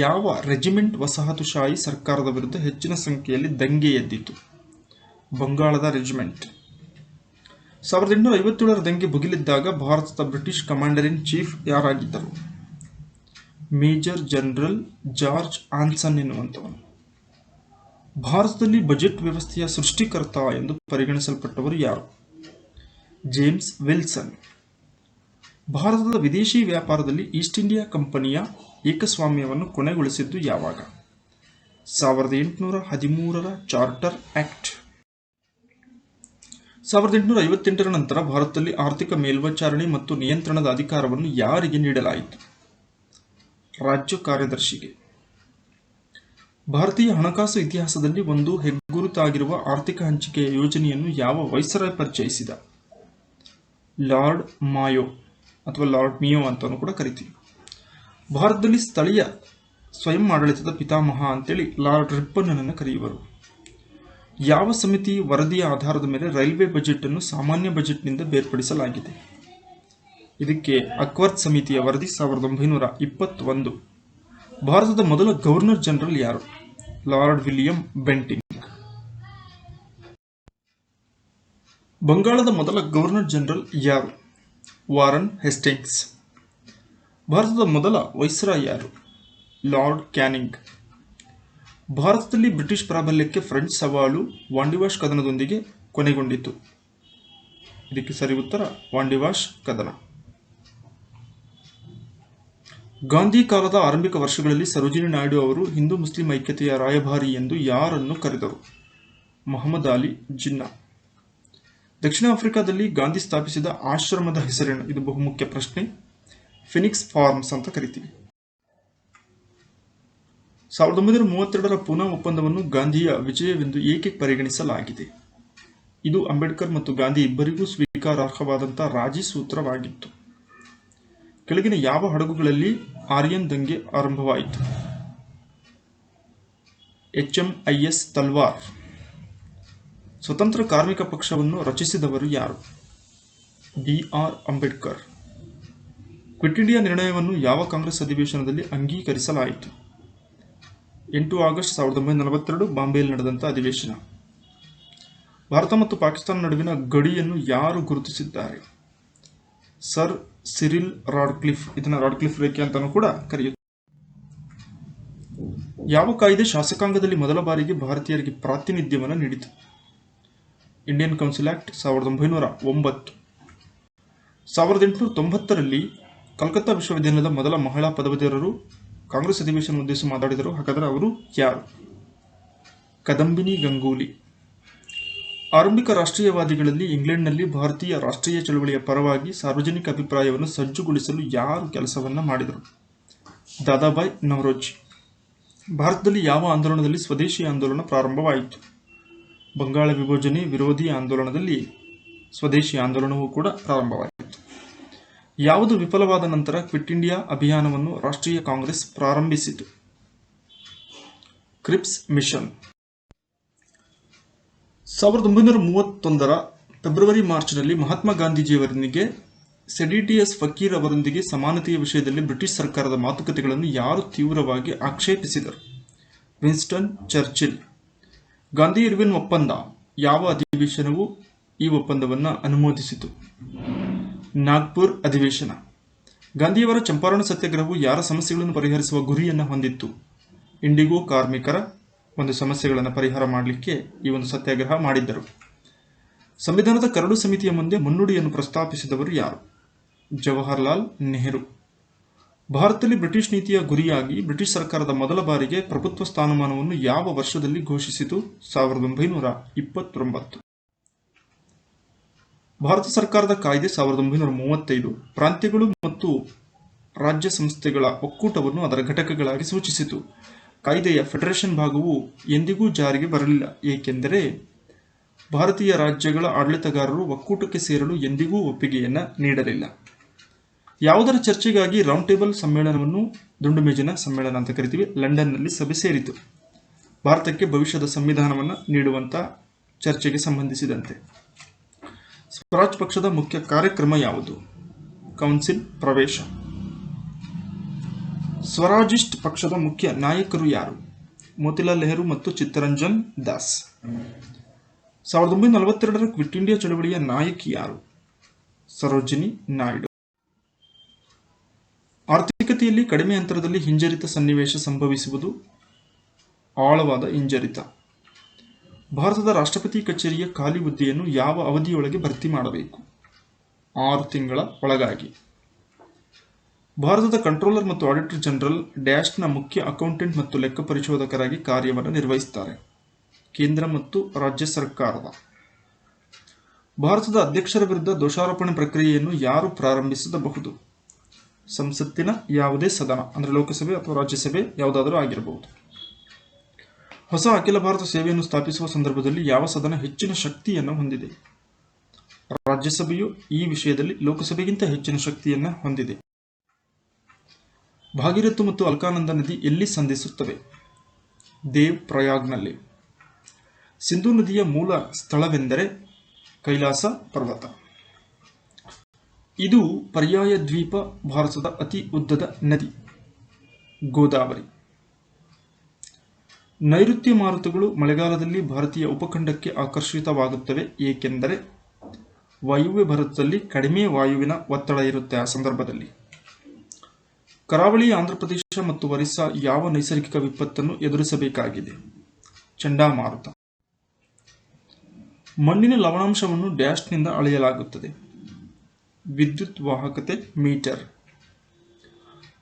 ಯಾವ ರೆಜಿಮೆಂಟ್ ವಸಾಹತುಶಾಹಿ ಸರ್ಕಾರದ ವಿರುದ್ಧ ಹೆಚ್ಚಿನ ಸಂಖ್ಯೆಯಲ್ಲಿ ದಂಗೆ ಎದ್ದಿತು? ಬಂಗಾಳದ ರೆಜಿಮೆಂಟ್. 1857ರ ದಂಗೆ ಭುಗಿಲಿದ್ದಾಗ ಭಾರತದ ಬ್ರಿಟಿಷ್ ಕಮಾಂಡರ್ ಇನ್ ಚೀಫ್ ಯಾರಾಗಿದ್ದರು? ಮೇಜರ್ ಜನರಲ್ ಜಾರ್ಜ್ ಆನ್ಸನ್ ಎನ್ನುವಂಥವನು. ಭಾರತದಲ್ಲಿ ಬಜೆಟ್ ವ್ಯವಸ್ಥೆಯ ಸೃಷ್ಟಿಕರ್ತ ಎಂದು ಪರಿಗಣಿಸಲ್ಪಟ್ಟವರು ಯಾರು? James Wilson. ಭಾರತದ ವಿದೇಶಿ ವ್ಯಾಪಾರದಲ್ಲಿ ಈಸ್ಟ್ ಇಂಡಿಯಾ ಕಂಪನಿಯ ಏಕಸ್ವಾಮ್ಯವನ್ನು ಕೊನೆಗೊಳಿಸಿದ್ದು ಯಾವಾಗ? 1813ರ ಚಾರ್ಟರ್ ಆಕ್ಟ್. 1858ರ ನಂತರ ಭಾರತದಲ್ಲಿ ಆರ್ಥಿಕ ಮೇಲ್ವಿಚಾರಣೆ ಮತ್ತು ನಿಯಂತ್ರಣದ ಅಧಿಕಾರವನ್ನು ಯಾರಿಗೆ ನೀಡಲಾಯಿತು? ರಾಜ್ಯ ಕಾರ್ಯದರ್ಶಿಗೆ. ಭಾರತೀಯ ಹಣಕಾಸು ಇತಿಹಾಸದಲ್ಲಿ ಒಂದು ಹೆಗ್ಗುರುತಾಗಿರುವ ಆರ್ಥಿಕ ಹಂಚಿಕೆಯ ಯೋಜನೆಯನ್ನು ಯಾವ ವೈಸ್ರಾಯ್ ಪರಿಚಯಿಸಿದ? ಲಾರ್ಡ್ ಮಾಯೋ ಅಥವಾ ಲಾರ್ಡ್ ಮಿಯೋ ಅಂತಲೂ ಕೂಡ ಕರಿತೀವಿ. ಭಾರತದಲ್ಲಿ ಸ್ಥಳೀಯ ಸ್ವಯಂ ಆಡಳಿತದ ಪಿತಾಮಹ ಅಂತೇಳಿ ಲಾರ್ಡ್ ರಿಪ್ಪನ್ನನ್ನು ಕರೆಯುವರು. ಯಾವ ಸಮಿತಿ ವರದಿಯ ಆಧಾರದ ಮೇಲೆ ರೈಲ್ವೆ ಬಜೆಟ್ ಅನ್ನು ಸಾಮಾನ್ಯ ಬಜೆಟ್ನಿಂದ ಬೇರ್ಪಡಿಸಲಾಗಿದೆ? ಇದಕ್ಕೆ ಅಕ್ವರ್ತ್ ಸಮಿತಿಯ ವರದಿ 1921. ಭಾರತದ ಮೊದಲ ಗವರ್ನರ್ ಜನರಲ್ ಯಾರು? Lord William Bentinck. ಬಂಗಾಳದ ಮೊದಲ ಗವರ್ನರ್ ಜನರಲ್ ಯಾರು? Warren Hastings. ಭಾರತದ ಮೊದಲ ವೈಸ್ರಾಯ್ ಯಾರು? Lord canning. ಭಾರತದಲ್ಲಿ ಬ್ರಿಟಿಷ್ ಪ್ರಾಬಲ್ಯಕ್ಕೆ ಫ್ರೆಂಚ್ ಸವಾಲು ವಾಂಡಿವಾಶ್ ಕದನದೊಂದಿಗೆ ಕೊನೆಗೊಂಡಿತು. ಇದಕ್ಕೆ ಸರಿ ಉತ್ತರ ವಾಂಡಿವಾಶ್ ಕದನ. ಗಾಂಧಿ ಕಾಲದ ಆರಂಭಿಕ ವರ್ಷಗಳಲ್ಲಿ ಸರೋಜಿನಿ ನಾಯ್ಡು ಅವರು ಹಿಂದೂ ಮುಸ್ಲಿಂ ಐಕ್ಯತೆಯ ರಾಯಭಾರಿ ಎಂದು ಯಾರನ್ನು ಕರೆದರು? ಮೊಹಮ್ಮದ್ ಅಲಿ ಜಿನ್ನಾ. ದಕ್ಷಿಣ ಆಫ್ರಿಕಾದಲ್ಲಿ ಗಾಂಧಿ ಸ್ಥಾಪಿಸಿದ ಆಶ್ರಮದ ಹೆಸರೇನು? ಇದು ಬಹುಮುಖ್ಯ ಪ್ರಶ್ನೆ. ಫಿನಿಕ್ಸ್ ಫಾರ್ಮ್ಸ್ ಅಂತ ಕರಿತೀವಿ. 1932ರ ಪೂನಾ ಒಪ್ಪಂದವನ್ನು ಗಾಂಧಿಯ ವಿಜಯವೆಂದು ಏಕೆ ಪರಿಗಣಿಸಲಾಗಿದೆ? ಇದು ಅಂಬೇಡ್ಕರ್ ಮತ್ತು ಗಾಂಧಿ ಇಬ್ಬರಿಗೂ ಸ್ವೀಕಾರಾರ್ಹವಾದಂತಹ ರಾಜಿ ಸೂತ್ರವಾಗಿತ್ತು. ಕೆಳಗಿನ ಯಾವ ಹಡಗುಗಳಲ್ಲಿ ಆರ್ಯನ್ ದಂಗೆ ಆರಂಭವಾಯಿತು? HMIS ತಲ್ವಾರ್. ಸ್ವತಂತ್ರ ಕಾರ್ಮಿಕ ಪಕ್ಷವನ್ನು ರಚಿಸಿದವರು ಯಾರು? BR ಅಂಬೇಡ್ಕರ್. ಕ್ವಿಟ್ ಇಂಡಿಯಾ ನಿರ್ಣಯವನ್ನು ಯಾವ ಕಾಂಗ್ರೆಸ್ ಅಧಿವೇಶನದಲ್ಲಿ ಅಂಗೀಕರಿಸಲಾಯಿತು? 8 ಆಗಸ್ಟ್ 1942 ಬಾಂಬೆಯಲ್ಲಿ ನಡೆದಂಥ ಅಧಿವೇಶನ. ಭಾರತ ಮತ್ತು ಪಾಕಿಸ್ತಾನ ನಡುವಿನ ಗಡಿಯನ್ನು ಯಾರು ಗುರುತಿಸಿದ್ದಾರೆ? Sir Cyril Radcliffe. ಇದನ್ನು ರಾಡ್ಕ್ಲಿಫ್ ರೇಖೆ ಅಂತಾನೂ ಕೂಡ ಕರೆಯುತ್ತಾರೆ. ಯಾವ ಕಾಯ್ದೆ ಶಾಸಕಾಂಗದಲ್ಲಿ ಮೊದಲ ಬಾರಿಗೆ ಭಾರತೀಯರಿಗೆ ಪ್ರಾತಿನಿಧ್ಯವನ್ನು ನೀಡಿತು? Indian council act 1909. 1890ರಲ್ಲಿ ಕಲ್ಕತ್ತಾ ವಿಶ್ವವಿದ್ಯಾಲಯದ ಮೊದಲ ಮಹಿಳಾ ಪದವೀಧರರು ಕಾಂಗ್ರೆಸ್ ಅಧಿವೇಶನ ಉದ್ದೇಶಿಸಿ ಮಾತಾಡಿದರು. ಹಾಗಾದರೆ ಅವರು ಯಾರು? ಕದಂಬಿನಿ ಗಂಗೂಲಿ. ಆರಂಭಿಕ ರಾಷ್ಟ್ರೀಯವಾದಿಗಳಲ್ಲಿ ಇಂಗ್ಲೆಂಡ್ನಲ್ಲಿ ಭಾರತೀಯ ರಾಷ್ಟ್ರೀಯ ಚಳವಳಿಯ ಪರವಾಗಿ ಸಾರ್ವಜನಿಕ ಅಭಿಪ್ರಾಯವನ್ನು ಸಜ್ಜುಗೊಳಿಸಲು ಯಾರು ಕೆಲಸವನ್ನು ಮಾಡಿದರು? ದಾದಾಬಾಯ್ ನವರೋಜಿ. ಭಾರತದಲ್ಲಿ ಯಾವ ಆಂದೋಲನದಲ್ಲಿ ಸ್ವದೇಶಿ ಆಂದೋಲನ ಪ್ರಾರಂಭವಾಯಿತು? ಬಂಗಾಳ ವಿಭಜನೆ ವಿರೋಧಿ ಆಂದೋಲನದಲ್ಲಿ ಸ್ವದೇಶಿ ಆಂದೋಲನವೂ ಕೂಡ ಪ್ರಾರಂಭವಾಯಿತು. ಯಾವುದು ವಿಫಲವಾದ ನಂತರ ಕ್ವಿಟ್ ಇಂಡಿಯಾ ಅಭಿಯಾನವನ್ನು ರಾಷ್ಟ್ರೀಯ ಕಾಂಗ್ರೆಸ್ ಪ್ರಾರಂಭಿಸಿತು? Creeps mission. 1931ರ ಫೆಬ್ರವರಿ ಮಾರ್ಚ್ನಲ್ಲಿ ಮಹಾತ್ಮ ಗಾಂಧೀಜಿಯವರೊಂದಿಗೆ ಸೆಡಿಟಿಯಸ್ ಫಕೀರ್ ಅವರೊಂದಿಗೆ ಸಮಾನತೆಯ ವಿಷಯದಲ್ಲಿ ಬ್ರಿಟಿಷ್ ಸರ್ಕಾರದ ಮಾತುಕತೆಗಳನ್ನು ಯಾರು ತೀವ್ರವಾಗಿ ಆಕ್ಷೇಪಿಸಿದರು? Winston Churchill. ಗಾಂಧಿ ಇರ್ವಿನ್ ಒಪ್ಪಂದ ಯಾವ ಅಧಿವೇಶನವು ಈ ಒಪ್ಪಂದವನ್ನು ಅನುಮೋದಿಸಿತು? ನಾಗ್ಪುರ್ ಅಧಿವೇಶನ. ಗಾಂಧಿಯವರ ಚಂಪಾರಣ ಸತ್ಯಾಗ್ರಹವು ಯಾರ ಸಮಸ್ಯೆಗಳನ್ನು ಪರಿಹರಿಸುವ ಗುರಿಯನ್ನು ಹೊಂದಿತ್ತು? ಇಂಡಿಗೋ ಕಾರ್ಮಿಕರ ಒಂದು ಸಮಸ್ಯೆಗಳನ್ನು ಪರಿಹಾರ ಮಾಡಲಿಕ್ಕೆ ಈ ಒಂದು ಸತ್ಯಾಗ್ರಹ ಮಾಡಿದ್ದರು. ಸಂವಿಧಾನದ ಕರಡು ಸಮಿತಿಯ ಮುಂದೆ ಮುನ್ನುಡಿಯನ್ನು ಪ್ರಸ್ತಾಪಿಸಿದವರು ಯಾರು? ಜವಾಹರ್ಲಾಲ್ ನೆಹರು. ಭಾರತದಲ್ಲಿ ಬ್ರಿಟಿಷ್ ನೀತಿಯ ಗುರಿಯಾಗಿ ಬ್ರಿಟಿಷ್ ಸರ್ಕಾರದ ಮೊದಲ ಬಾರಿಗೆ ಪ್ರಭುತ್ವ ಸ್ಥಾನಮಾನವನ್ನು ಯಾವ ವರ್ಷದಲ್ಲಿ ಘೋಷಿಸಿತು? 1929. ಭಾರತ ಸರ್ಕಾರದ ಕಾಯ್ದೆ 1935 ಪ್ರಾಂತ್ಯಗಳು ಮತ್ತು ರಾಜ್ಯ ಸಂಸ್ಥೆಗಳ ಒಕ್ಕೂಟವನ್ನು ಅದರ ಘಟಕಗಳಾಗಿ ಸೂಚಿಸಿತು. ಕಾಯ್ದೆಯ ಫೆಡರೇಷನ್ ಭಾಗವು ಎಂದಿಗೂ ಜಾರಿಗೆ ಬರಲಿಲ್ಲ, ಏಕೆಂದರೆ ಭಾರತೀಯ ರಾಜ್ಯಗಳ ಆಡಳಿತಗಾರರು ಒಕ್ಕೂಟಕ್ಕೆ ಸೇರಲು ಎಂದಿಗೂ ಒಪ್ಪಿಗೆಯನ್ನು ನೀಡಲಿಲ್ಲ. ಯಾವುದರ ಚರ್ಚೆಗಾಗಿ ರೌಂಡ್ ಟೇಬಲ್ ಸಮ್ಮೇಳನವನ್ನು ದುಂಡುಮೇಜಿನ ಸಮ್ಮೇಳನ ಅಂತ ಕರಿತೀವಿ ಲಂಡನ್ನಲ್ಲಿ ಸಭೆ ಸೇರಿತು? ಭಾರತಕ್ಕೆ ಭವಿಷ್ಯದ ಸಂವಿಧಾನವನ್ನು ನೀಡುವಂಥ ಚರ್ಚೆಗೆ ಸಂಬಂಧಿಸಿದಂತೆ. ಸ್ವರಾಜ್ ಪಕ್ಷದ ಮುಖ್ಯ ಕಾರ್ಯಕ್ರಮ ಯಾವುದು? ಕೌನ್ಸಿಲ್ ಪ್ರವೇಶ. ಸ್ವರಾಜಿಸ್ಟ್ ಪಕ್ಷದ ಮುಖ್ಯ ನಾಯಕರು ಯಾರು? ಮೋತಿಲಾಲ್ ನೆಹರು ಮತ್ತು ಚಿತ್ತರಂಜನ್ ದಾಸ್. 1942ರ ಕ್ವಿಟ್ ಇಂಡಿಯಾ ಚಳವಳಿಯ ನಾಯಕಿ ಯಾರು? ಸರೋಜಿನಿ ನಾಯ್ಡು. ಆರ್ಥಿಕತೆಯಲ್ಲಿ ಕಡಿಮೆ ಅಂತರದಲ್ಲಿ ಹಿಂಜರಿತ ಸನ್ನಿವೇಶ ಸಂಭವಿಸುವುದು ಆಳವಾದ ಹಿಂಜರಿತ. ಭಾರತದ ರಾಷ್ಟ್ರಪತಿ ಕಚೇರಿಯ ಖಾಲಿ ಹುದ್ದೆಯನ್ನು ಯಾವ ಅವಧಿಯೊಳಗೆ ಭರ್ತಿ ಮಾಡಬೇಕು? 6 ತಿಂಗಳ ಒಳಗಾಗಿ. ಭಾರತದ ಕಂಟ್ರೋಲರ್ ಮತ್ತು ಆಡಿಟರ್ ಜನರಲ್ ಡ್ಯಾಶ್ನ ಮುಖ್ಯ ಅಕೌಂಟೆಂಟ್ ಮತ್ತು ಲೆಕ್ಕ ಪರಿಶೋಧಕರಾಗಿ ಕಾರ್ಯವನ್ನು ನಿರ್ವಹಿಸುತ್ತಾರೆ? ಕೇಂದ್ರ ಮತ್ತು ರಾಜ್ಯ ಸರ್ಕಾರದ. ಭಾರತದ ಅಧ್ಯಕ್ಷರ ವಿರುದ್ಧ ದೋಷಾರೋಪಣೆ ಪ್ರಕ್ರಿಯೆಯನ್ನು ಯಾರು ಪ್ರಾರಂಭಿಸಬಹುದು? ಸಂಸತ್ತಿನ ಯಾವುದೇ ಸದನ, ಅಂದರೆ ಲೋಕಸಭೆ ಅಥವಾ ರಾಜ್ಯಸಭೆ ಯಾವುದಾದರೂ ಆಗಿರಬಹುದು. ಹೊಸ ಅಖಿಲ ಭಾರತ ಸೇವೆಯನ್ನು ಸ್ಥಾಪಿಸುವ ಸಂದರ್ಭದಲ್ಲಿ ಯಾವ ಸದನ ಹೆಚ್ಚಿನ ಶಕ್ತಿಯನ್ನು ಹೊಂದಿದೆ? ರಾಜ್ಯಸಭೆಯು ಈ ವಿಷಯದಲ್ಲಿ ಲೋಕಸಭೆಗಿಂತ ಹೆಚ್ಚಿನ ಶಕ್ತಿಯನ್ನು ಹೊಂದಿದೆ. ಭಾಗೀರಥಿ ಮತ್ತು ಅಲ್ಕಾನಂದ ನದಿ ಎಲ್ಲಿ ಸಂಧಿಸುತ್ತವೆ? ದೇವ್ ಪ್ರಯಾಗ್ನಲ್ಲಿ. ಸಿಂಧೂ ನದಿಯ ಮೂಲ ಸ್ಥಳವೆಂದರೆ ಕೈಲಾಸ ಪರ್ವತ. ಇದು ಪರ್ಯಾಯ ದ್ವೀಪ. ಭಾರತದ ಅತಿ ಉದ್ದದ ನದಿ ಗೋದಾವರಿ. ನೈಋತ್ಯ ಮಾರುತಗಳು ಮಳೆಗಾಲದಲ್ಲಿ ಭಾರತೀಯ ಉಪಖಂಡಕ್ಕೆ ಆಕರ್ಷಿತವಾಗುತ್ತವೆ, ಏಕೆಂದರೆ ವಾಯುವ್ಯ ಭಾರತದಲ್ಲಿ ಕಡಿಮೆ ವಾಯುವಿನ ಒತ್ತಡ ಇರುತ್ತೆ. ಆ ಸಂದರ್ಭದಲ್ಲಿ ಕರಾವಳಿ, ಆಂಧ್ರಪ್ರದೇಶ ಮತ್ತು ಒರಿಸ್ಸಾ ಯಾವ ನೈಸರ್ಗಿಕ ವಿಪತ್ತನ್ನು ಎದುರಿಸಬೇಕಾಗಿದೆ? ಚಂಡಮಾರುತ. ಮಣ್ಣಿನ ಲವಣಾಂಶವನ್ನು ಡ್ಯಾಶ್ನಿಂದ ಅಳೆಯಲಾಗುತ್ತದೆ? ವಿದ್ಯುತ್ ವಾಹಕತೆ ಮೀಟರ್.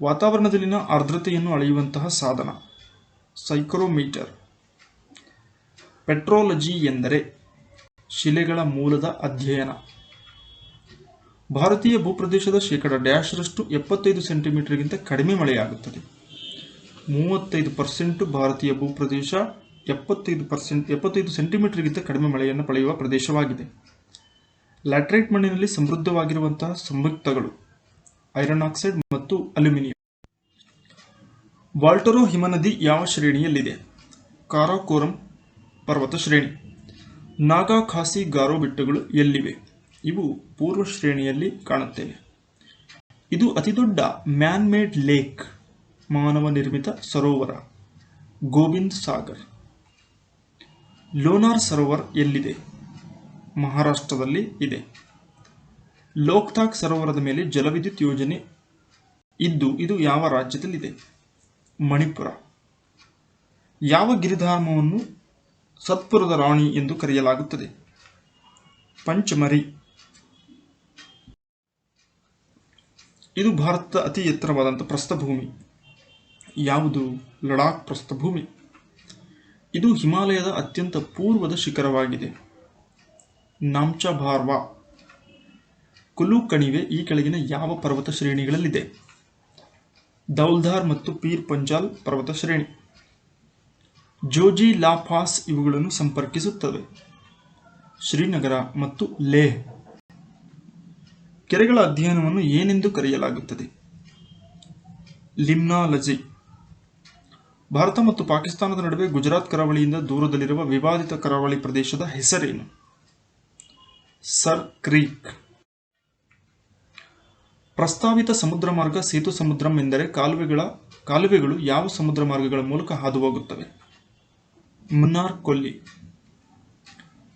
ವಾತಾವರಣದಲ್ಲಿನ ಆರ್ದ್ರತೆಯನ್ನು ಅಳೆಯುವಂತಹ ಸಾಧನ ಸೈಕ್ರೋಮೀಟರ್. ಪೆಟ್ರೋಲಜಿ ಎಂದರೆ ಶಿಲೆಗಳ ಮೂಲದ ಅಧ್ಯಯನ. ಭಾರತೀಯ ಭೂಪ್ರದೇಶದ ಶೇಕಡ ಡ್ಯಾಶ್ರಷ್ಟು 75 ಸೆಂಟಿಮೀಟರ್ಗಿಂತ ಕಡಿಮೆ ಮಳೆಯಾಗುತ್ತದೆ. 35% ಭಾರತೀಯ ಭೂಪ್ರದೇಶ 75 ಸೆಂಟಿಮೀಟರ್ಗಿಂತ ಕಡಿಮೆ ಮಳೆಯನ್ನು ಪಡೆಯುವ ಪ್ರದೇಶವಾಗಿದೆ. ಲ್ಯಾಟರೈಟ್ ಮಣ್ಣಿನಲ್ಲಿ ಸಮೃದ್ಧವಾಗಿರುವಂತಹ ಸಂಯುಕ್ತಗಳು ಐರನ್ ಆಕ್ಸೈಡ್ ಮತ್ತು ಅಲ್ಯೂಮಿನಿಯಂ. ವಾಲ್ಟರೋ ಹಿಮನದಿ ಯಾವ ಶ್ರೇಣಿಯಲ್ಲಿದೆ? ಕಾರಾಕೋರಂ ಪರ್ವತ ಶ್ರೇಣಿ. ನಾಗಾ, ಖಾಸಿ, ಗಾರೋ ಬೆಟ್ಟಗಳು ಎಲ್ಲಿವೆ? ಇವು ಪೂರ್ವ ಶ್ರೇಣಿಯಲ್ಲಿ ಕಾಣುತ್ತೇವೆ. ಇದು ಅತಿದೊಡ್ಡ ಮ್ಯಾನ್ ಮೇಡ್ ಲೇಕ್, ಮಾನವ ನಿರ್ಮಿತ ಸರೋವರ ಗೋವಿಂದ್ ಸಾಗರ್. ಲೋನಾರ್ ಸರೋವರ್ ಎಲ್ಲಿದೆ? ಮಹಾರಾಷ್ಟ್ರದಲ್ಲಿ ಇದೆ. ಲೋಕ್ತಾಕ್ ಸರೋವರದ ಮೇಲೆ ಜಲವಿದ್ಯುತ್ ಯೋಜನೆ ಇದ್ದು ಇದು ಯಾವ ರಾಜ್ಯದಲ್ಲಿದೆ? ಮಣಿಪುರ. ಯಾವ ಗಿರಿಧಾಮವನ್ನು ಸತ್ಪುರದ ರಾಣಿ ಎಂದು ಕರೆಯಲಾಗುತ್ತದೆ? ಪಂಚಮರಿ. ಇದು ಭಾರತದ ಅತಿ ಎತ್ತರವಾದಂಥ ಪ್ರಸ್ಥಭೂಮಿ ಯಾವುದು? ಲಡಾಖ್ ಪ್ರಸ್ಥಭೂಮಿ. ಇದು ಹಿಮಾಲಯದ ಅತ್ಯಂತ ಪೂರ್ವದ ಶಿಖರವಾಗಿದೆ. ನಾಮ್ಚಾ ಭಾರ್ವಾ. ಕುಲು ಕಣಿವೆ ಈ ಕೆಳಗಿನ ಯಾವ ಪರ್ವತ ಶ್ರೇಣಿಗಳಲ್ಲಿದೆ? ದೌಲ್ಧಾರ್ ಮತ್ತು ಪೀರ್ ಪಂಜಾಲ್ ಪರ್ವತ ಶ್ರೇಣಿ. ಜೋಜಿ ಲಾ ಪಾಸ್ ಇವುಗಳನ್ನು ಸಂಪರ್ಕಿಸುತ್ತವೆ. ಶ್ರೀನಗರ ಮತ್ತು ಲೇಹ್. ಕೆರೆಗಳ ಅಧ್ಯಯನವನ್ನು ಏನೆಂದು ಕರೆಯಲಾಗುತ್ತದೆ? ಲಿಮ್ನಾಲಜಿ. ಭಾರತ ಮತ್ತು ಪಾಕಿಸ್ತಾನದ ನಡುವೆ ಗುಜರಾತ್ ಕರಾವಳಿಯಿಂದ ದೂರದಲ್ಲಿರುವ ವಿವಾದಿತ ಕರಾವಳಿ ಪ್ರದೇಶದ ಹೆಸರೇನು? ಸರ್ ಕ್ರೀಕ್. ಪ್ರಸ್ತಾವಿತ ಸಮುದ್ರ ಮಾರ್ಗ ಸೇತು ಸಮುದ್ರಂ ಎಂದರೆ ಕಾಲುವೆಗಳು ಯಾವ ಸಮುದ್ರ ಮಾರ್ಗಗಳ ಮೂಲಕ ಹಾದು ಹೋಗುತ್ತವೆ? ಮುನ್ನಾರ್ ಕೊಲ್ಲಿ.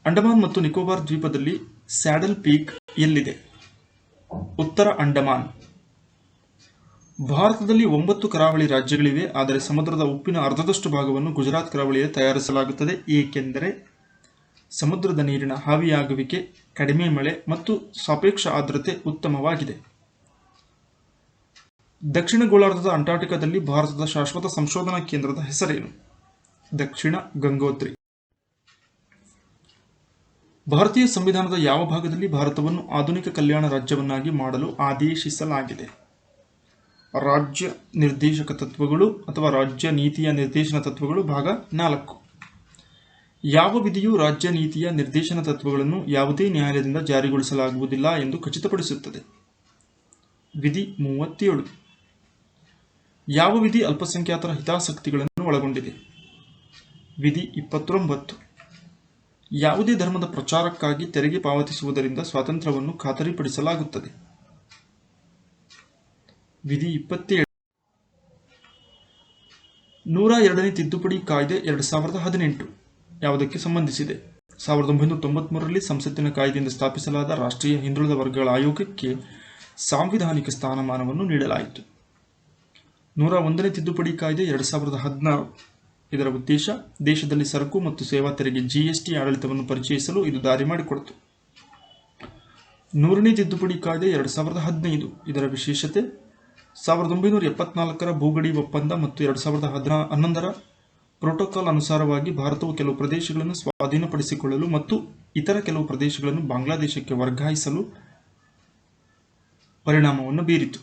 ಅಂಡಮಾನ್ ಮತ್ತು ನಿಕೋಬಾರ್ ದ್ವೀಪದಲ್ಲಿ ಸ್ಯಾಡಲ್ ಪೀಕ್ ಎಲ್ಲಿದೆ? ಉತ್ತರ ಅಂಡಮಾನ್. ಭಾರತದಲ್ಲಿ 9 ಕರಾವಳಿ ರಾಜ್ಯಗಳಿವೆ, ಆದರೆ ಸಮುದ್ರದ ಉಪ್ಪಿನ ಅರ್ಧದಷ್ಟು ಭಾಗವನ್ನು ಗುಜರಾತ್ ಕರಾವಳಿಯಲ್ಲಿ ತಯಾರಿಸಲಾಗುತ್ತದೆ, ಏಕೆಂದರೆ ಸಮುದ್ರದ ನೀರಿನ ಆವಿಯಾಗುವಿಕೆ, ಕಡಿಮೆ ಮಳೆ ಮತ್ತು ಸಾಪೇಕ್ಷ ಆರ್ದ್ರತೆ ಉತ್ತಮವಾಗಿದೆ. ದಕ್ಷಿಣ ಗೋಳಾರ್ಧದ ಅಂಟಾರ್ಟಿಕಾದಲ್ಲಿ ಭಾರತದ ಶಾಶ್ವತ ಸಂಶೋಧನಾ ಕೇಂದ್ರದ ಹೆಸರೇನು? ದಕ್ಷಿಣ ಗಂಗೋತ್ರಿ. ಭಾರತೀಯ ಸಂವಿಧಾನದ ಯಾವ ಭಾಗದಲ್ಲಿ ಭಾರತವನ್ನು ಆಧುನಿಕ ಕಲ್ಯಾಣ ರಾಜ್ಯವನ್ನಾಗಿ ಮಾಡಲು ಆದೇಶಿಸಲಾಗಿದೆ? ರಾಜ್ಯ ನಿರ್ದೇಶಕ ತತ್ವಗಳು ಅಥವಾ ರಾಜ್ಯ ನೀತಿಯ ನಿರ್ದೇಶನ ತತ್ವಗಳು ಭಾಗ 4. ಯಾವ ವಿಧಿಯು ರಾಜ್ಯ ನೀತಿಯ ನಿರ್ದೇಶನ ತತ್ವಗಳನ್ನು ಯಾವುದೇ ನ್ಯಾಯಾಲಯದಿಂದ ಜಾರಿಗೊಳಿಸಲಾಗುವುದಿಲ್ಲ ಎಂದು ಖಚಿತಪಡಿಸುತ್ತದೆ? ವಿಧಿ 37. ಯಾವ ವಿಧಿ ಅಲ್ಪಸಂಖ್ಯಾತರ ಹಿತಾಸಕ್ತಿಗಳನ್ನು ಒಳಗೊಂಡಿದೆ? ವಿಧಿ 29. ಯಾವುದೇ ಧರ್ಮದ ಪ್ರಚಾರಕ್ಕಾಗಿ ತೆರಿಗೆ ಪಾವತಿಸುವುದರಿಂದ ಸ್ವಾತಂತ್ರ್ಯವನ್ನು ಖಾತರಿಪಡಿಸಲಾಗುತ್ತದೆ? ವಿಧಿ 27. 102ನೇ ತಿದ್ದುಪಡಿ ಕಾಯ್ದೆ 2018 ಯಾವುದಕ್ಕೆ ಸಂಬಂಧಿಸಿದೆ? 1993ರಲ್ಲಿ ಸಂಸತ್ತಿನ ಕಾಯ್ದೆಯಿಂದ ಸ್ಥಾಪಿಸಲಾದ ರಾಷ್ಟ್ರೀಯ ಹಿಂದುಳಿದ ವರ್ಗಗಳ ಆಯೋಗಕ್ಕೆ ಸಾಂವಿಧಾನಿಕ ಸ್ಥಾನಮಾನವನ್ನು ನೀಡಲಾಯಿತು. 101ನೇ ತಿದ್ದುಪಡಿ ಕಾಯ್ದೆ 2016. ಇದರ ಉದ್ದೇಶ ದೇಶದಲ್ಲಿ ಸರಕು ಮತ್ತು ಸೇವಾ ತೆರಿಗೆ GST ಆಡಳಿತವನ್ನು ಪರಿಚಯಿಸಲು ಇದು ದಾರಿ ಮಾಡಿಕೊಡಿತು. 100ನೇ ತಿದ್ದುಪಡಿ ಕಾಯ್ದೆ 2015. ಇದರ ವಿಶೇಷತೆ 1974ರ ಭೂಗಡಿ ಒಪ್ಪಂದ ಮತ್ತು 2011ರ ಪ್ರೋಟೋಕಾಲ್ ಅನುಸಾರವಾಗಿ ಭಾರತವು ಕೆಲವು ಪ್ರದೇಶಗಳನ್ನು ಸ್ವಾಧೀನಪಡಿಸಿಕೊಳ್ಳಲು ಮತ್ತು ಇತರ ಕೆಲವು ಪ್ರದೇಶಗಳನ್ನು ಬಾಂಗ್ಲಾದೇಶಕ್ಕೆ ವರ್ಗಾಯಿಸಲು ಪರಿಣಾಮವನ್ನು ಬೀರಿತು.